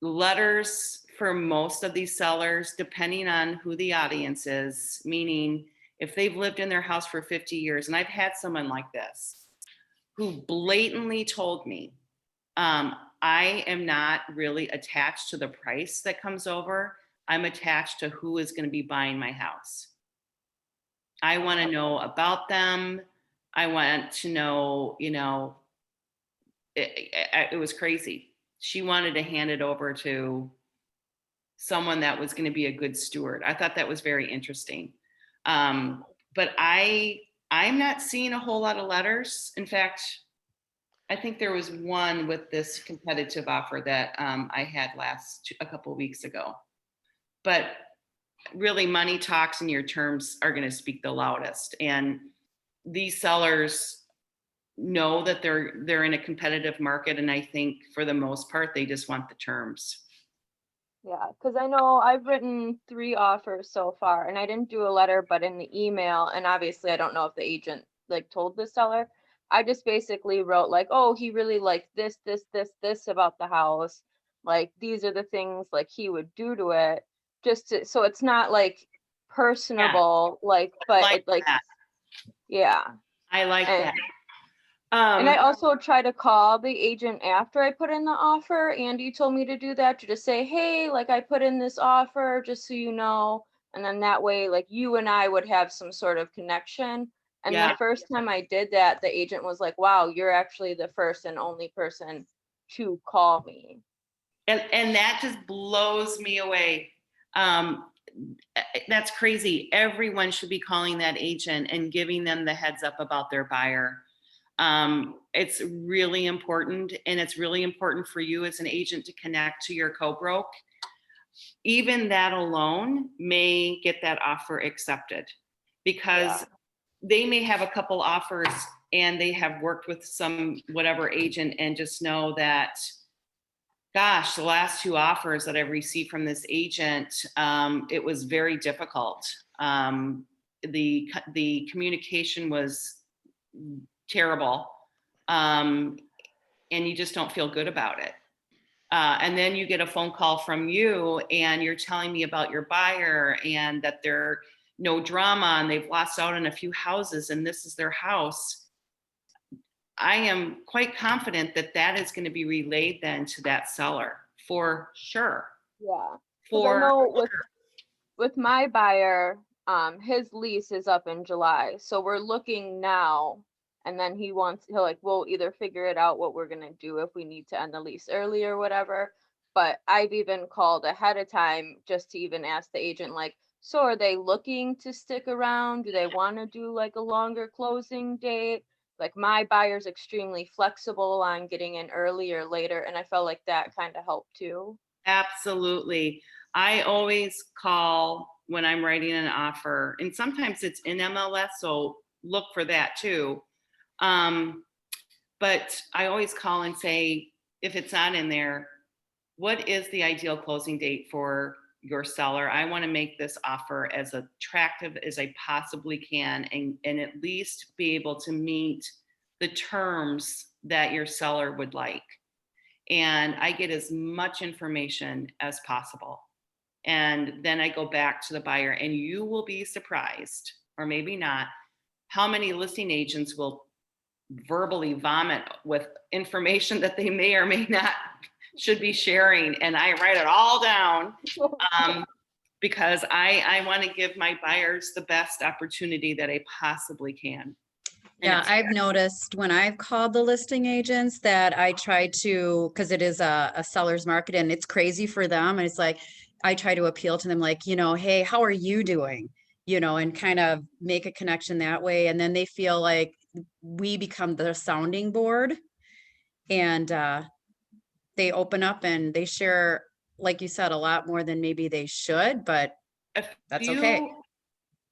letters for most of these sellers, depending on who the audience is, meaning if they've lived in their house for 50 years, and I've had someone like this who blatantly told me, I am not really attached to the price that comes over. I'm attached to who is going to be buying my house. I want to know about them. I want to know, it was crazy. She wanted to hand it over to someone that was going to be a good steward. I thought that was very interesting. But I'm not seeing a whole lot of letters. In fact, I think there was one with this competitive offer that I had a couple of weeks ago. But really, money talks and your terms are going to speak the loudest. And these sellers know that they're in a competitive market. And I think for the most part, they just want the terms. Yeah, because I know I've written 3 offers so far, and I didn't do a letter, but in the email, and obviously I don't know if the agent like told the seller. I just basically wrote like, oh, he really liked this about the house. Like these are the things like he would do to it, so it's not like personable, like, but it like, that. Yeah. I like that. And I also try to call the agent after I put in the offer. Andy told me to do that, to just say, hey, like I put in this offer, just so you know. And then that way, like you and I would have some sort of connection. And Yeah. the first time I did that, the agent was like, wow, you're actually the first and only person to call me. And that just blows me away. That's crazy. Everyone should be calling that agent and giving them the heads up about their buyer. It's really important, and it's really important for you as an agent to connect to your co-broke. Even that alone may get that offer accepted, because they may have a couple offers and they have worked with some whatever agent and just know that, gosh, the last 2 offers that I've received from this agent, it was very difficult. The communication was terrible, and you just don't feel good about it. And then you get a phone call from you and you're telling me about your buyer and that they're no drama and they've lost out on a few houses and this is their house, I am quite confident that that is going to be relayed then to that seller for sure. Yeah. 'Cause I For know with my buyer, his lease is up in July, so we're looking now, and then we'll either figure it out what we're gonna do if we need to end the lease early or whatever. But I've even called ahead of time just to even ask the agent, like, so are they looking to stick around? Do they want to do like a longer closing date? Like my buyer's extremely flexible on getting in early or later, and I felt like that kind of helped too. absolutely. I always call when I'm writing an offer, and sometimes it's in MLS, so look for that too. But I always call and say, if it's not in there, what is the ideal closing date for your seller? I want to make this offer as attractive as I possibly can and at least be able to meet the terms that your seller would like. And I get as much information as possible. And then I go back to the buyer, and you will be surprised, or maybe not, how many listing agents will verbally vomit with information that they may or may not should be sharing. And I write it all down because I want to give my buyers the best opportunity that I possibly can. And Yeah, it's I've fair. noticed when I've called the listing agents that I try to, because it is a seller's market and it's crazy for them. And it's like, I try to appeal to them like, hey, how are you doing? And kind of make a connection that way. And then they feel like we become the sounding board, and they open up and they share, like you said, a lot more than maybe they should, but If that's you- okay.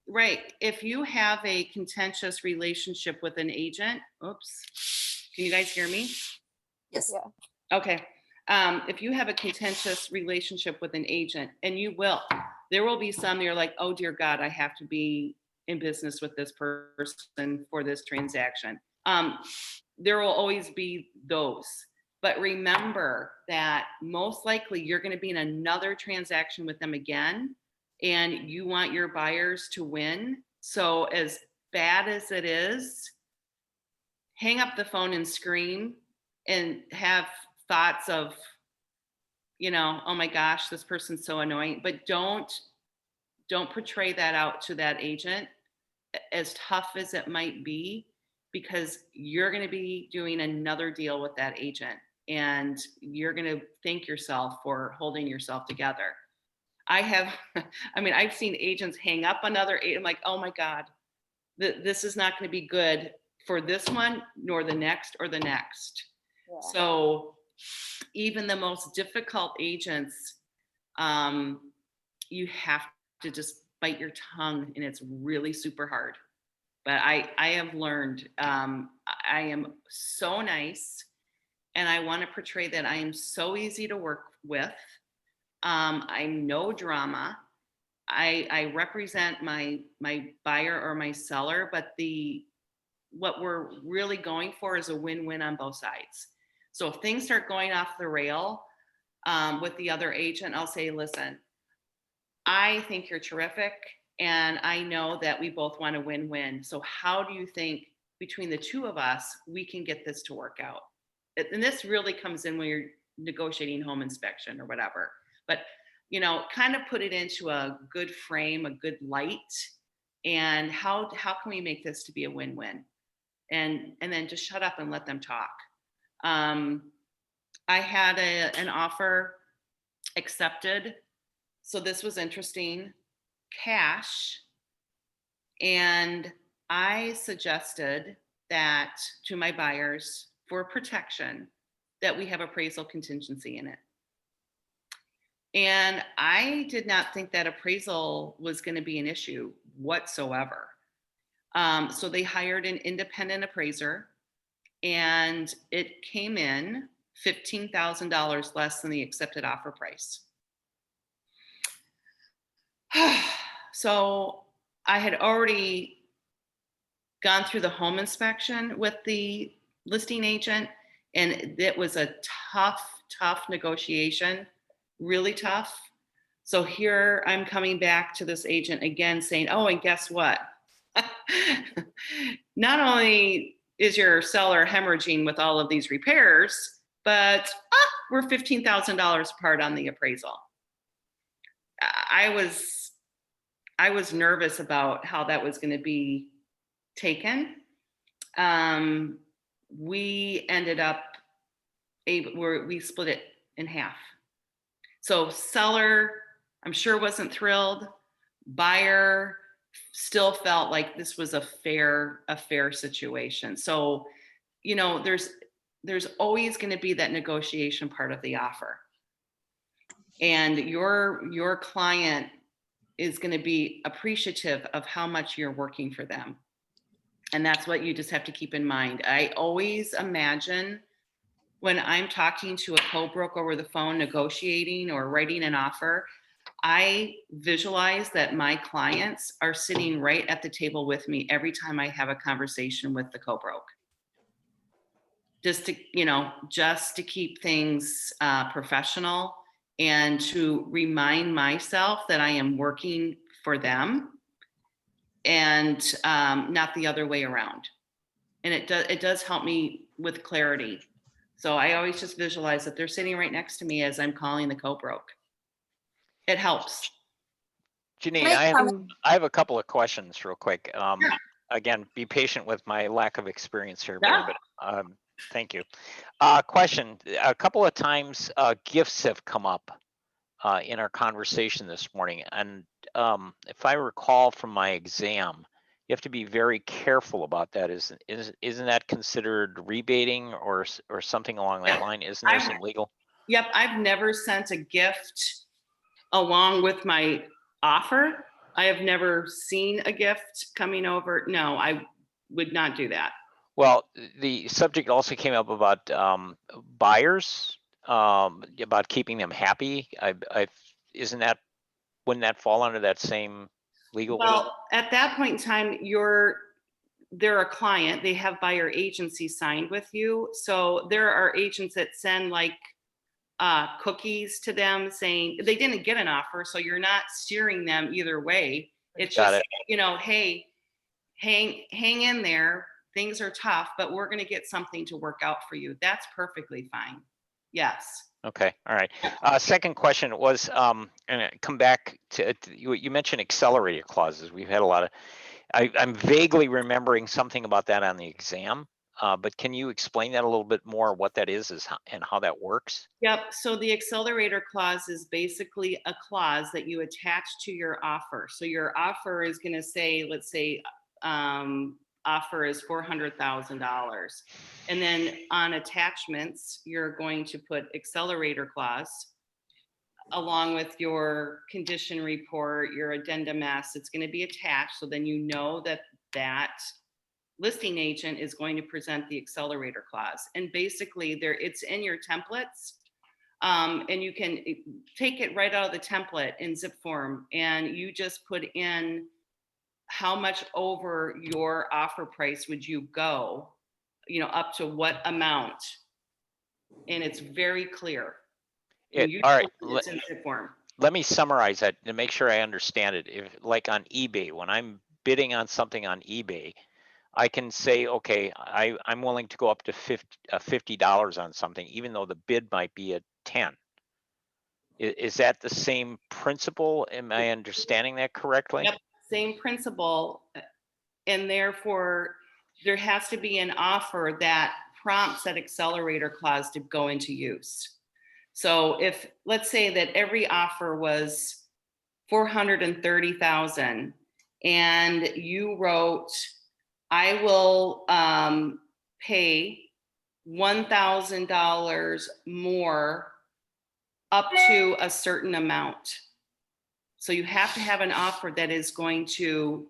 Right. If you have a contentious relationship with an agent, oops, can you guys hear me? Yes. Yeah. Okay. If you have a contentious relationship with an agent, and there will be some you're like, oh dear God, I have to be in business with this person for this transaction. There will always be those. But remember that most likely you're going to be in another transaction with them again, and you want your buyers to win. So as bad as it is, hang up the phone and scream and have thoughts of, oh my gosh, this person's so annoying. But don't portray that out to that agent, as tough as it might be, because you're going to be doing another deal with that agent, and you're going to thank yourself for holding yourself together. I've seen agents hang up another agent. I'm like, oh my God, this is not going to be good for this one, nor the next or the next. Yeah. So even the most difficult agents, you have to just bite your tongue, and it's really super hard. But I have learned, I am so nice, and I want to portray that I am so easy to work with. I'm no drama. I represent my buyer or my seller, but what we're really going for is a win-win on both sides. So if things start going off the rail with the other agent, I'll say, listen, I think you're terrific, and I know that we both want a win-win. So how do you think between the two of us we can get this to work out? And this really comes in when you're negotiating home inspection or whatever. But kind of put it into a good frame, a good light, and how can we make this to be a win-win? And then just shut up and let them talk. I had an offer accepted, so this was interesting, cash, and I suggested that to my buyers for protection that we have appraisal contingency in it. And I did not think that appraisal was going to be an issue whatsoever. So they hired an independent appraiser, and it came in $15,000 less than the accepted offer price. So I had already gone through the home inspection with the listing agent, and it was a tough negotiation, really tough. So here I'm coming back to this agent again saying, oh, and guess what? Not only is your seller hemorrhaging with all of these repairs, but we're $15,000 apart on the appraisal. I was nervous about how that was going to be taken. We ended up we split it in half. So seller, I'm sure wasn't thrilled. Buyer still felt like this was a fair situation. So, you know, there's always going to be that negotiation part of the offer. And your client is going to be appreciative of how much you're working for them. And that's what you just have to keep in mind. I always imagine when I'm talking to a co-broker over the phone, negotiating or writing an offer, I visualize that my clients are sitting right at the table with me every time I have a conversation with the co-broke. Just to keep things professional and to remind myself that I am working for them and not the other way around. And it does help me with clarity. So I always just visualize that they're sitting right next to me as I'm calling the co-broke. It helps. Janine, Make I have a couple of questions real quick. Again, be patient with my lack of experience here, Yeah. but thank you. Question, a couple of times gifts have come up in our conversation this morning. And if I recall from my exam, you have to be very careful about that. Isn't that considered rebating or something along that line? Isn't there some legal? Yep, I've never sent a gift along with my offer. I have never seen a gift coming over. No, I would not do that. Well, the subject also came up about buyers, about keeping them happy. Wouldn't that fall under that same legal? Well, at that point in time, they're a client. They have buyer agency signed with you. So there are agents that send like cookies to them saying they didn't get an offer. So you're not steering them either way. It's Got just, it. Hey, hang in there. Things are tough, but we're going to get something to work out for you. That's perfectly fine. Yes. Okay. All right. Second question was, and come back to you mentioned accelerated clauses. We've had a lot of, I'm vaguely remembering something about that on the exam, but can you explain that a little bit more, what that is and how that works? Yep. So the accelerator clause is basically a clause that you attach to your offer. So your offer is going to say, let's say, offer is $400,000. And then on attachments, you're going to put accelerator clause along with your condition report, your addendum S. It's going to be attached. So then you know that listing agent is going to present the accelerator clause. And basically it's in your templates. And you can take it right out of the template in zip form and you just put in how much over your offer price would you go, up to what amount. And it's very clear. All right. It's in zip form. Let me summarize that to make sure I understand it. If like on eBay, when I'm bidding on something on eBay, I can say, okay, I'm willing to go up to $50 on something, even though the bid might be at 10. Is that the same principle? Am I understanding that correctly? Yep, same principle. And therefore, there has to be an offer that prompts that accelerator clause to go into use. So if, let's say that every offer was 430,000 and you wrote, I will pay $1,000 more up to a certain amount. So you have to have an offer that is going to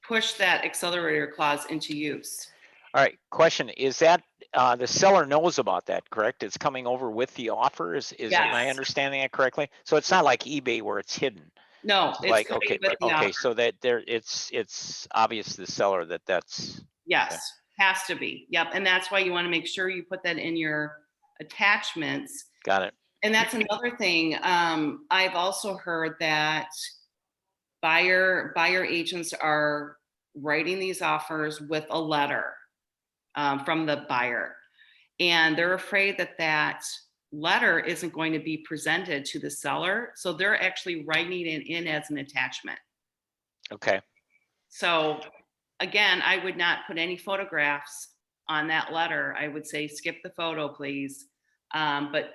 push that accelerator clause into use. All right, question, is that the seller knows about that, correct? It's coming over with the offer, is Yes. Am I understanding that correctly? So it's not like eBay where it's hidden. No, it's like, coming okay, with the offer. so that it's obvious to the seller that's. Yes, okay. Has to be. Yep, and that's why you want to make sure you put that in your attachments. Got it. And that's another thing. I've also heard that buyer agents are writing these offers with a letter from the buyer. And they're afraid that that letter isn't going to be presented to the seller. So they're actually writing it in as an attachment. Okay. So again, I would not put any photographs on that letter. I would say, skip the photo, please. But,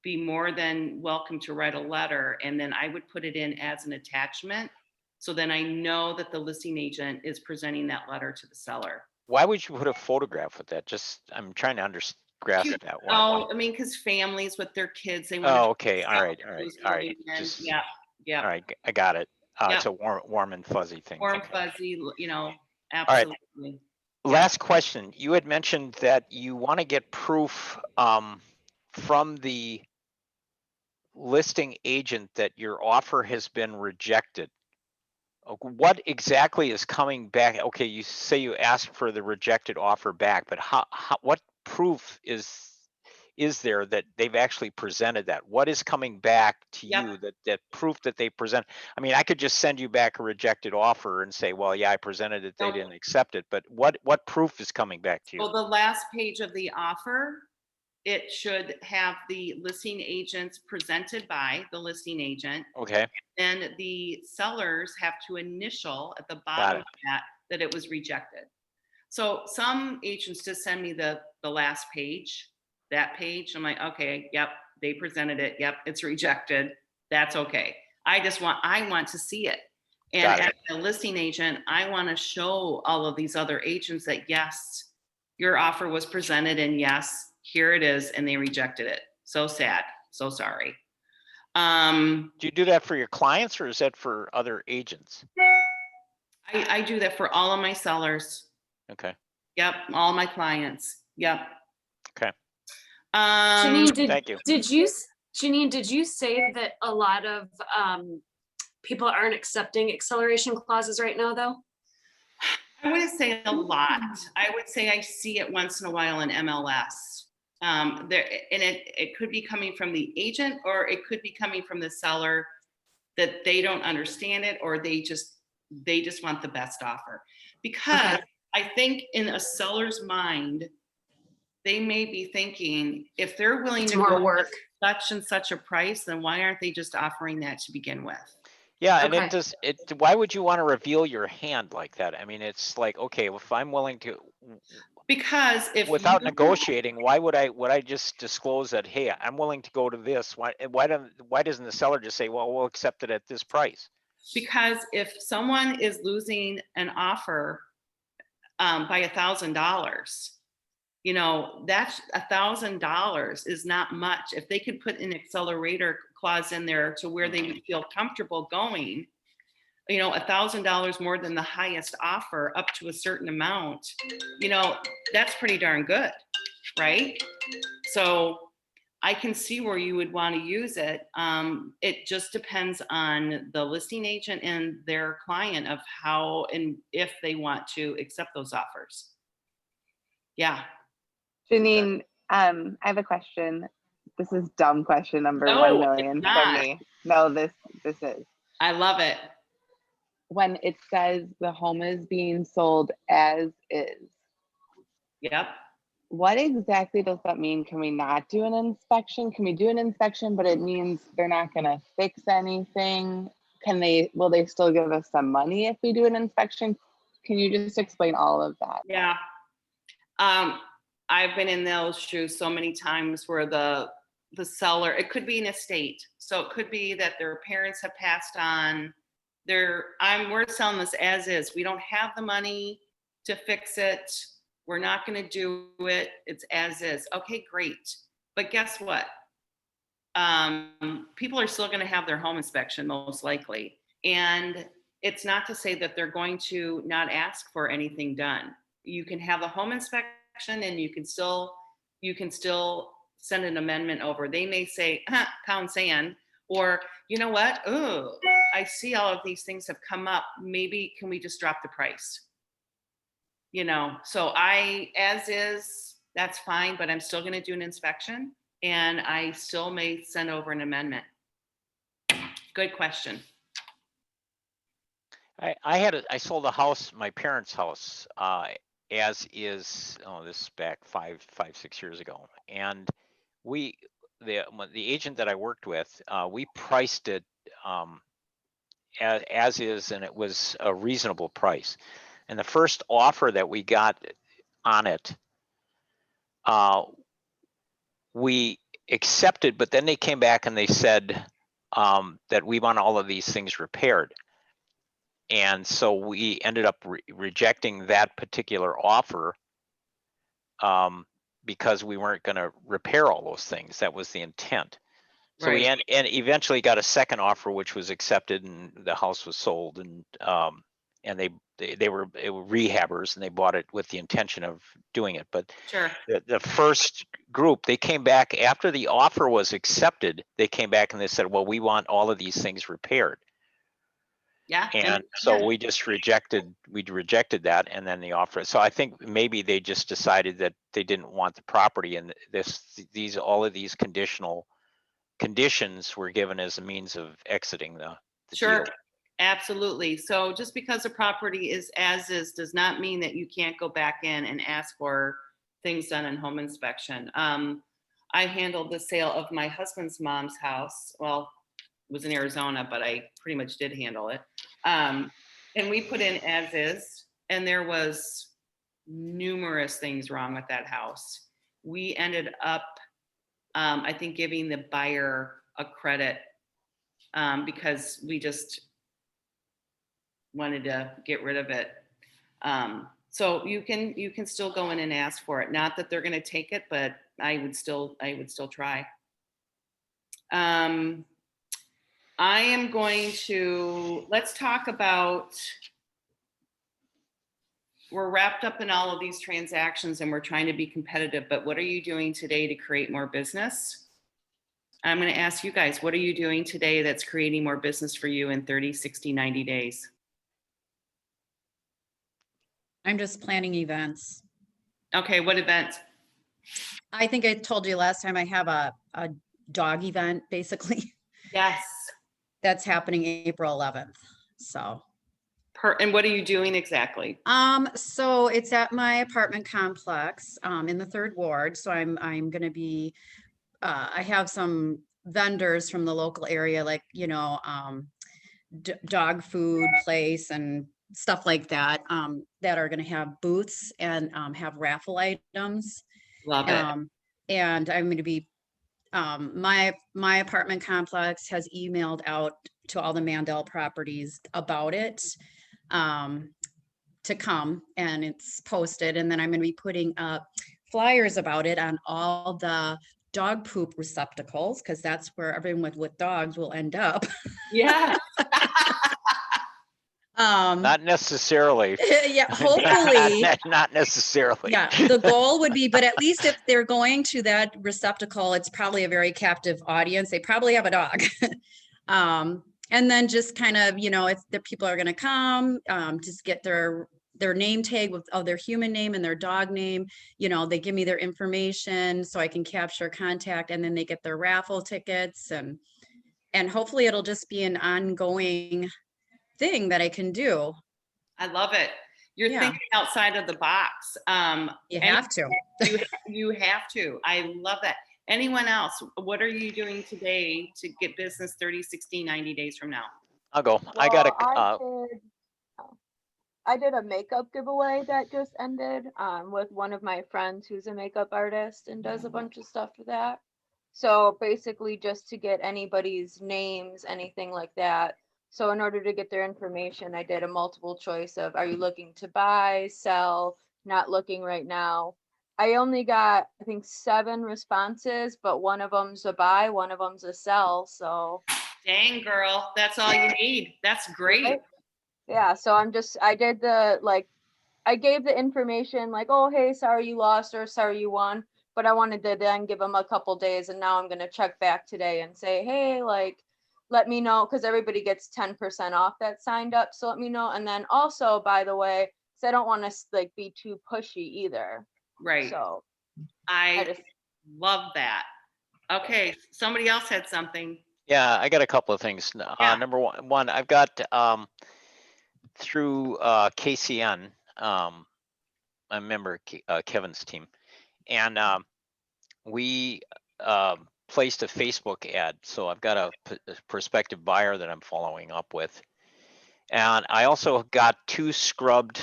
be more than welcome to write a letter. And then I would put it in as an attachment. So then I know that the listing agent is presenting that letter to the seller. Why would you put a photograph with that? Just, I'm trying to grasp that one. Oh, I mean, because families with their kids, they want. Oh, okay. All right. Just, Yeah. all right. I got it. It's Yep. a warm and fuzzy thing. Warm, Okay. fuzzy, absolutely. Last question. You had mentioned that you want to get proof from the listing agent that your offer has been rejected. What exactly is coming back? Okay, you say you asked for the rejected offer back, but what proof is there that they've actually presented that? What is coming back to Yep. you that proof that they present? I mean, I could just send you back a rejected offer and say, well, yeah, I presented it, they No. didn't accept it. But what proof is coming back to you? Well, the last page of the offer, it should have the listing agents presented by the listing agent. Okay, And the sellers have to initial at the got bottom it. of that it was rejected. So some agents just send me the last page, that page. I'm like, okay, yep, they presented it. Yep, it's rejected. That's okay. I want to see it. And Got as it. a listing agent, I want to show all of these other agents that yes, your offer was presented and yes, here it is, and they rejected it. So sad, so sorry. Do you do that for your clients or is that for other agents? I do that for all of my sellers. Okay. Yep, all my clients. Yep. Okay. Janine, Thank you. Janine, did you say that a lot of people aren't accepting acceleration clauses right now, though? I wouldn't say a lot. I would say I see it once in a while in MLS. It could be coming from the agent or it could be coming from the seller that they don't understand it or they just want the best offer. Because Okay. I think in a seller's mind, they may be thinking if they're willing It's to more go work. such and such a price, then why aren't they just offering that to begin with? Yeah, and Okay. why would you want to reveal your hand like that? I mean, it's like, okay, if I'm willing to, Because if without you, negotiating, why would I just disclose that, hey, I'm willing to go to this? Why doesn't the seller just say, well, we'll accept it at this price? because if someone is losing an offer by $1,000, that's $1,000 is not much. If they could put an accelerator clause in there to where they would feel comfortable going, $1,000 more than the highest offer up to a certain amount, that's pretty darn good, right? So I can see where you would want to use it. It just depends on the listing agent and their client of how and if they want to accept those offers. Yeah. Janine, I have a question. This is dumb question number No, 1 it's million for not. me. No, this is. I love it. When it says the home is being sold as is, Yep. what exactly does that mean? Can we not do an inspection? Can we do an inspection, but it means they're not gonna fix anything? Will they still give us some money if we do an inspection? Can you just explain all of that? Yeah. I've been in those shoes so many times where the seller, it could be an estate. So it could be that their parents have passed on. We're selling this as is. We don't have the money to fix it. We're not going to do it. It's as is. Okay, great. But guess what? People are still going to have their home inspection most likely. And it's not to say that they're going to not ask for anything done. You can have a home inspection and you can still send an amendment over. They may say, pound sand, or you know what? Oh, I see all of these things have come up. Maybe can we just drop the price? So as is, that's fine, but I'm still going to do an inspection. and I still may send over an amendment. Good question. I sold a house, my parents' house, as is, oh, this is back 6 years ago. And the agent that I worked with, we priced it, as is, and it was a reasonable price. And the first offer that we got on it, we accepted, but then they came back and they said that we want all of these things repaired. And so we ended up rejecting that particular offer because we weren't going to repair all those things. That was the intent. So we and eventually got a second offer, which was accepted, and the house was sold. And they were rehabbers, and they bought it with the intention of doing it. But Sure. the first group, they came back after the offer was accepted. They came back and they said, "Well, we want all of these things repaired." Yeah. And so we just rejected that, and then the offer. So I think maybe they just decided that they didn't want the property, and all of these conditions were given as a means of exiting the Sure. deal. Absolutely. So just because a property is as is does not mean that you can't go back in and ask for things done in home inspection. I handled the sale of my husband's mom's house. Well, it was in Arizona, but I pretty much did handle it. And we put in as is, and there was numerous things wrong with that house. We ended up, I think, giving the buyer a credit because we just wanted to get rid of it. So you can still go in and ask for it. Not that they're going to take it, but I would still try. I am going to, let's talk about, we're wrapped up in all of these transactions and we're trying to be competitive, but what are you doing today to create more business? I'm going to ask you guys, what are you doing today that's creating more business for you in 30, 60, 90 days? I'm just planning events. Okay, what events? I think I told you last time I have a dog event, basically. Yes. That's happening April 11th. So. And what are you doing exactly? So it's at my apartment complex, in the 3rd ward. So I'm going to be, I have some vendors from the local area, like, dog food place and stuff like that, that are going to have booths and, have raffle items. Love it. And I'm going to be, my apartment complex has emailed out to all the Mandel properties about it, to come, and it's posted. And then I'm going to be putting up flyers about it on all the dog poop receptacles, because that's where everyone with dogs will end up. Yeah. Not necessarily. Yeah, hopefully. Not necessarily. Yeah, the goal would be, but at least if they're going to that receptacle, it's probably a very captive audience. They probably have a dog. And then just kind of, if the people are going to come, just get their name tag of their human name and their dog name. They give me their information so I can capture contact, and then they get their raffle tickets, and hopefully it'll just be an ongoing thing that I can do. I love it. You're thinking outside of the box. You have to. You have to. I love that. Anyone else? What are you doing today to get business 30, 60, 90 days from now? I'll go. Well, I got I did a makeup giveaway that just ended with one of my friends who's a makeup artist and does a bunch of stuff for that. So basically just to get anybody's names, anything like that. So in order to get their information, I did a multiple choice of, are you looking to buy, sell, not looking right now? I only got, I think, 7 responses, but one of them's a buy, one of them's a sell. So dang, girl, that's all you need. That's great. Right? Yeah, so I did I gave the information like, oh, hey, sorry you lost or sorry you won. But I wanted to then give them a couple days, and now I'm going to check back today and say, hey, let me know, because everybody gets 10% off that signed up. So let me know. And then also, by the way, because I don't want to be too pushy either. Right. So I love that. Okay, somebody else had something. Yeah, I got a couple of things. Yeah. Number one, I've got through KCN, I remember Kevin's team, and we placed a Facebook ad. So I've got a prospective buyer that I'm following up with. And I also got two scrubbed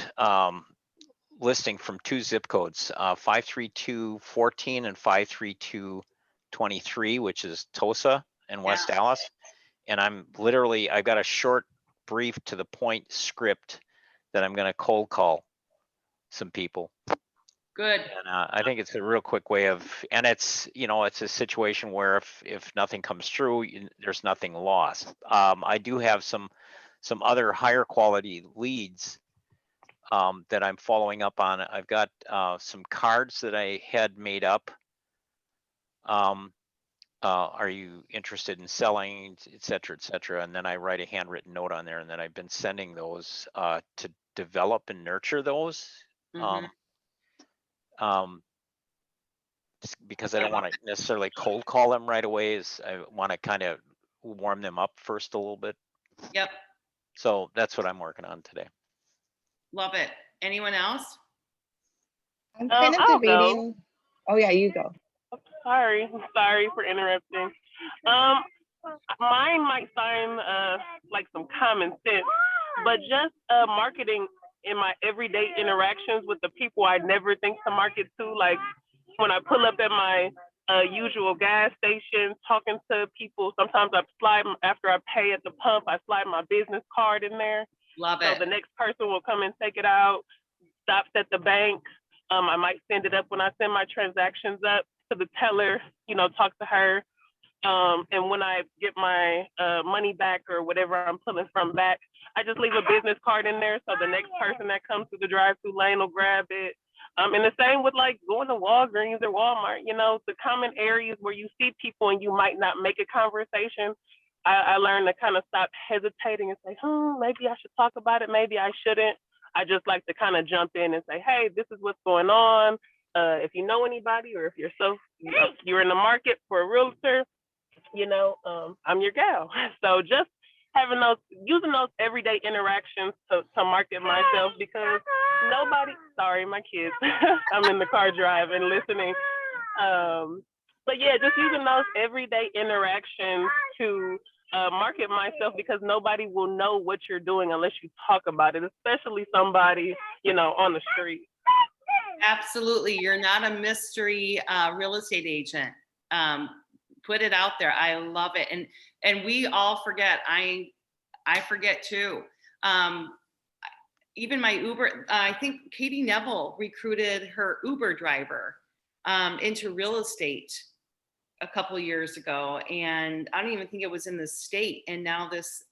listing from two zip codes, 53214 and 53223, which is Tosa and West Dallas. And I've got a short, brief, to the point script that I'm going to cold call some people. Good. And I think it's a real quick way of, and it's, it's a situation where if nothing comes through, there's nothing lost. I do have some other higher quality leads that I'm following up on. I've got some cards that I had made up. Are you interested in selling, et cetera, et cetera. And then I write a handwritten note on there, and then I've been sending those to develop and nurture those. Mhm. Because I don't want to necessarily cold call them right away. I want to kind of warm them up first a little bit. Yep, So that's what I'm working on today. love it. Anyone else? I'm kind of I'll go. debating. Oh yeah, you go. Sorry for interrupting. Mine might sound like some common sense, but just marketing in my everyday interactions with the people I never think to market to, like when I pull up at my usual gas station, talking to people. Sometimes I slide, after I pay at the pump, I slide my business card in there. Love So it. the next person will come and take it out. Stops at the bank. I might send it up when I send my transactions up to the teller, talk to her. And when I get my money back or whatever I'm pulling from back, I just leave a business card in there so the next person that comes through the drive-through lane will grab it. And the same with like going to Walgreens or Walmart, the common areas where you see people and you might not make a conversation. I learned to kind of stop hesitating and say, maybe I should talk about it, maybe I shouldn't. I just like to kind of jump in and say, hey, this is what's going on. If you know anybody, or if you're in the market for a realtor, I'm your gal. So just using those everyday interactions to market myself, because sorry, my kids, I'm in the car driving, listening. But yeah, just using those everyday interactions to market myself, because nobody will know what you're doing unless you talk about it, especially somebody, on the street. Absolutely. You're not a mystery real estate agent. Put it out there. I love it. And we all forget. I forget too. Even my Uber, I think Katie Neville recruited her Uber driver into real estate a couple years ago. And I don't even think it was in the state. And now this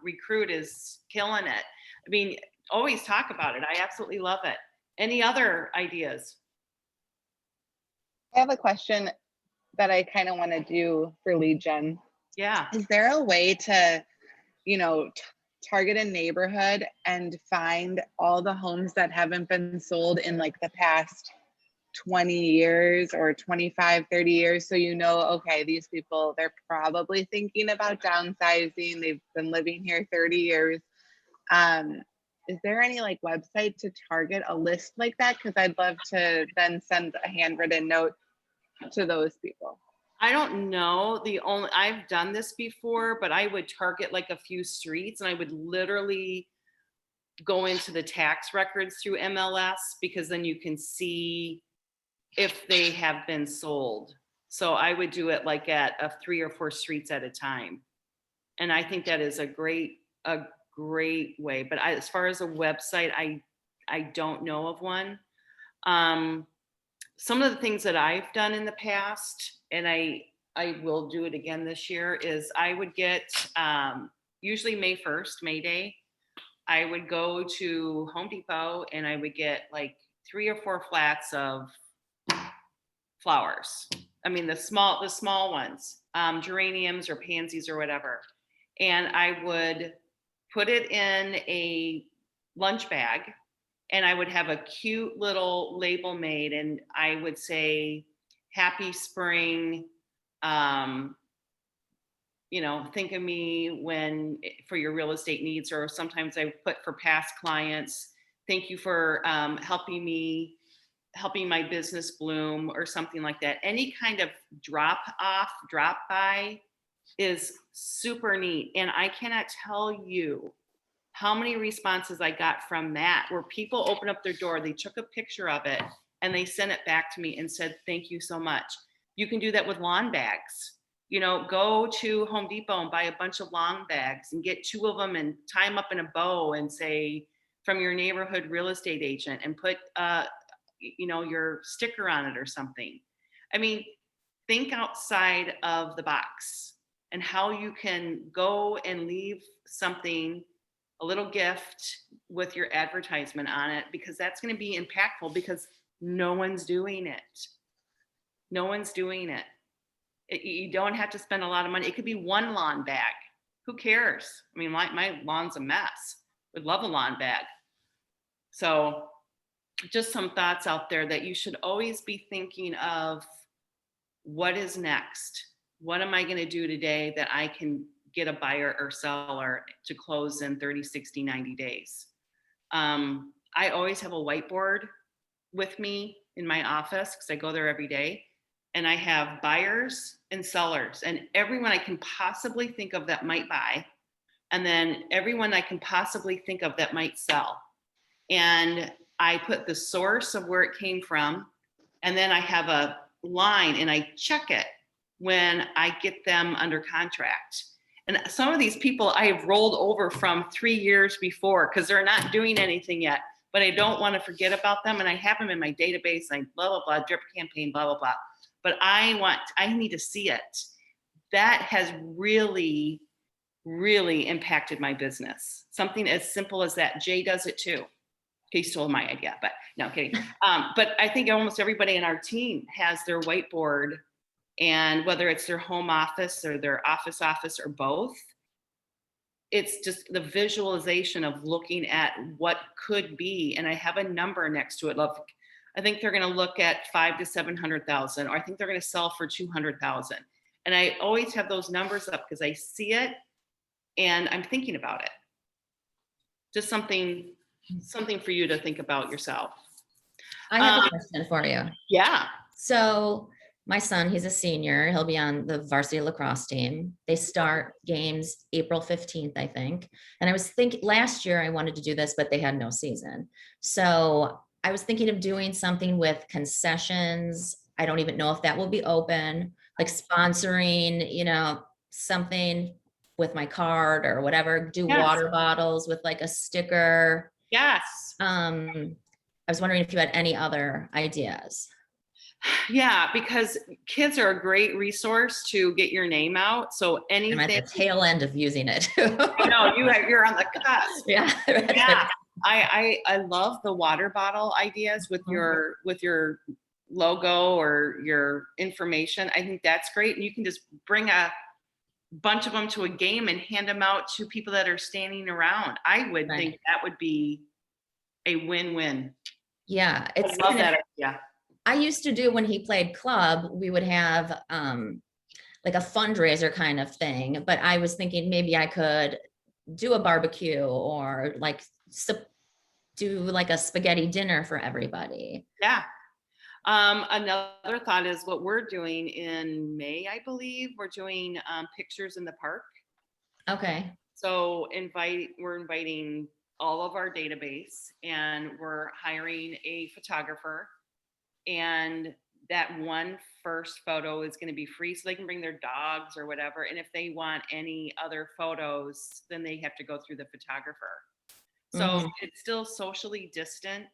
recruit is killing it. I mean, always talk about it. I absolutely love it. Any other ideas? I have a question that I kind of want to do for lead gen. Yeah. Is there a way to, target a neighborhood and find all the homes that haven't been sold in like the past 20 years or 25, 30 years? So, okay, these people, they're probably thinking about downsizing. They've been living here 30 years. Is there any like website to target a list like that? Because I'd love to then send a handwritten note to those people. I don't know. I've done this before, but I would target like a few streets, and I would literally go into the tax records through MLS, because then you can see if they have been sold. So I would do it like at 3 or 4 streets at a time. And I think that is a great way. But as far as a website, I don't know of one. Some of the things that I've done in the past, and I will do it again this year, is I would get, usually May 1st, May Day, I would go to Home Depot and I would get like 3 or 4 flats of flowers. I mean, the small ones, geraniums or pansies or whatever. And I would put it in a lunch bag, and I would have a cute little label made, and I would say, happy spring. You know, think of me when for your real estate needs, or sometimes I put for past clients, thank you for helping my business bloom, or something like that. Any kind of drop by is super neat. And I cannot tell you how many responses I got from that, where people opened up their door, they took a picture of it, and they sent it back to me and said, thank you so much. You can do that with lawn bags. You know, go to Home Depot and buy a bunch of lawn bags and get 2 of them and tie them up in a bow and say, from your neighborhood real estate agent, and put, you know, your sticker on it or something. I mean, think outside of the box and how you can go and leave something, a little gift with your advertisement on it, because that's going to be impactful, because no one's doing it. No one's doing it. You don't have to spend a lot of money. It could be 1 lawn bag. Who cares? I mean, my lawn's a mess. Would love a lawn bag. So just some thoughts out there that you should always be thinking of. What is next? What am I going to do today that I can get a buyer or seller to close in 30, 60, 90 days? I always have a whiteboard with me in my office, because I go there every day. And I have buyers and sellers, and everyone I can possibly think of that might buy, and then everyone I can possibly think of that might sell. And I put the source of where it came from, and then I have a line and I check it when I get them under contract. And some of these people I have rolled over from 3 years before, because they're not doing anything yet, but I don't want to forget about them. And I have them in my database, like blah, blah, blah, drip campaign, blah, blah, blah. But I need to see it. That has really, really impacted my business. Something as simple as that. Jay does it too. He stole my idea, but no kidding. But I think almost everybody in our team has their whiteboard, and whether it's their home office or their office or both, it's just the visualization of looking at what could be. And I have a number next to it. I think they're going to look at 500,000 to 700,000, or I think they're going to sell for 200,000. And I always have those numbers up because I see it and I'm thinking about it. Just something for you to think about yourself. I have a question for you. Yeah. So my son, he's a senior. He'll be on the varsity lacrosse team. They start games April 15th, I think. And I was thinking last year I wanted to do this, but they had no season. So I was thinking of doing something with concessions. I don't even know if that will be open, like sponsoring, you know, something with my card or whatever, do Yes. water bottles with like a sticker. Yes. I was wondering if you had any other ideas. Yeah, because kids are a great resource to get your name out. So I'm anything. at the tail end of using it. I know you're on the cusp. Yeah. Yeah. I love the water bottle ideas with your logo or your information. I think that's great. And you can just bring a bunch of them to a game and hand them out to people that are standing around. I would think that would be a win-win. Yeah. I love that idea. I used to do when he played club, we would have like a fundraiser kind of thing, but I was thinking maybe I could do a barbecue or like do like a spaghetti dinner for everybody. Yeah. Another thought is what we're doing in May, I believe. We're doing pictures in the park. Okay. So we're inviting all of our database, and we're hiring a photographer. And that one first photo is going to be free, so they can bring their dogs or whatever. And if they want any other photos, then they have to go through the photographer. So it's still socially distant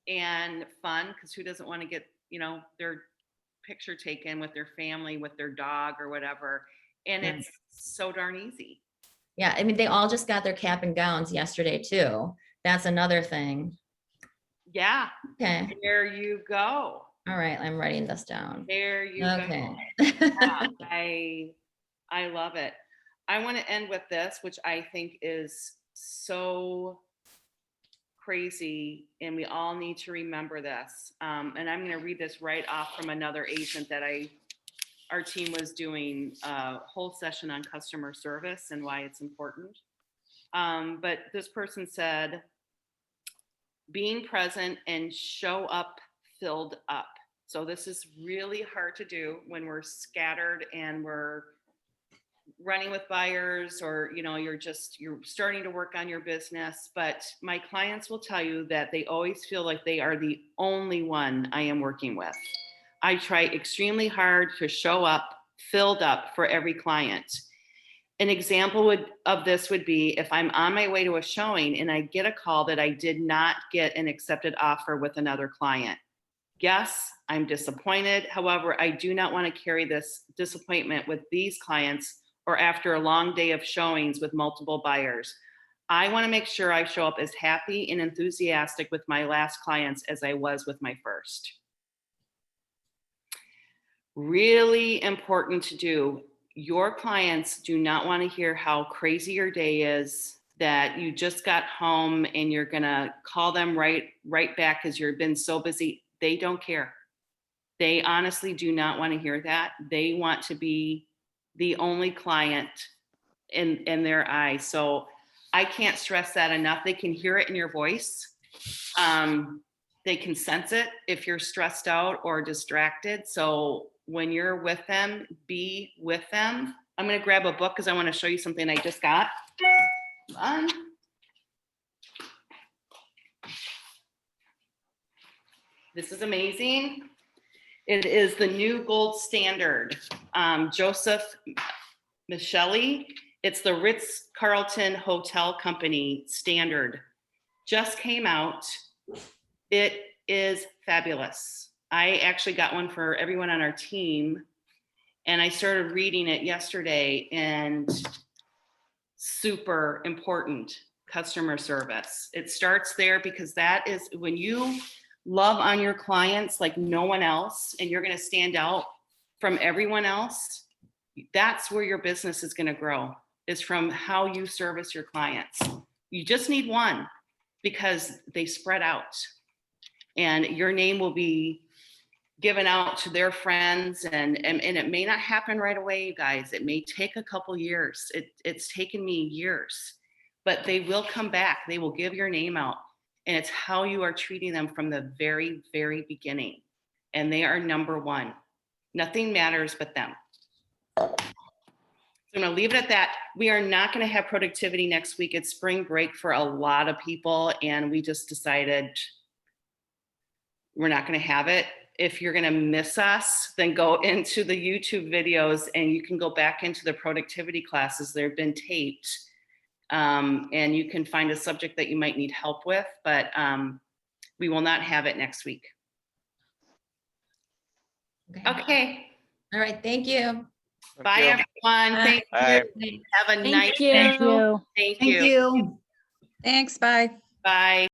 and fun, because who doesn't want to get, you know, their picture taken with their family, with their dog or whatever. And it's so darn easy. Yeah. I mean, they all just got their cap and gowns yesterday too. That's another thing. Yeah. Okay. There you go. All right. I'm writing this down. There you go. Yeah, I love it. I want to end with this, which I think is so crazy, and we all need to remember this. And I'm going to read this right off from another agent that our team was doing a whole session on customer service and why it's important. But this person said, being present and show up filled up. So this is really hard to do when we're scattered and we're running with buyers, or you're starting to work on your business. But my clients will tell you that they always feel like they are the only one I am working with. I try extremely hard to show up filled up for every client. An example of this would be if I'm on my way to a showing and I get a call that I did not get an accepted offer with another client. Yes, I'm disappointed. However, I do not want to carry this disappointment with these clients or after a long day of showings with multiple buyers. I want to make sure I show up as happy and enthusiastic with my last clients as I was with my first. Really important to do. Your clients do not want to hear how crazy your day is, that you just got home and you're going to call them right back because you've been so busy. They don't care. They honestly do not want to hear that. They want to be the only client in their eyes. So I can't stress that enough. They can hear it in your voice. They can sense it if you're stressed out or distracted. So when you're with them, be with them. I'm going to grab a book because I want to show you something I just got. This is amazing. It is the new gold standard. Joseph Micheli. It's the Ritz-Carlton Hotel Company standard. Just came out. It is fabulous. I actually got one for everyone on our team, and I started reading it yesterday, and super important customer service. It starts there because that is when you love on your clients like no one else, and you're going to stand out from everyone else. That's where your business is going to grow, is from how you service your clients. You just need one because they spread out, and your name will be given out to their friends, and it may not happen right away, you guys. It may take a couple years. It's taken me years, but they will come back. They will give your name out, and it's how you are treating them from the very, very beginning. And they are number one. Nothing matters but them. So I'm going to leave it at that. We are not going to have productivity next week. It's spring break for a lot of people, and we just decided we're not going to have it. If you're going to miss us, then go into the YouTube videos and you can go back into the productivity classes. They've been taped, and you can find a subject that you might need help with, but we will not have it next week. Okay. All right. Thank you. Bye, everyone. Thank Bye. you. Have a Thank nice you. day. Thank you. Thank Thank you. you. Thanks, bye. Bye.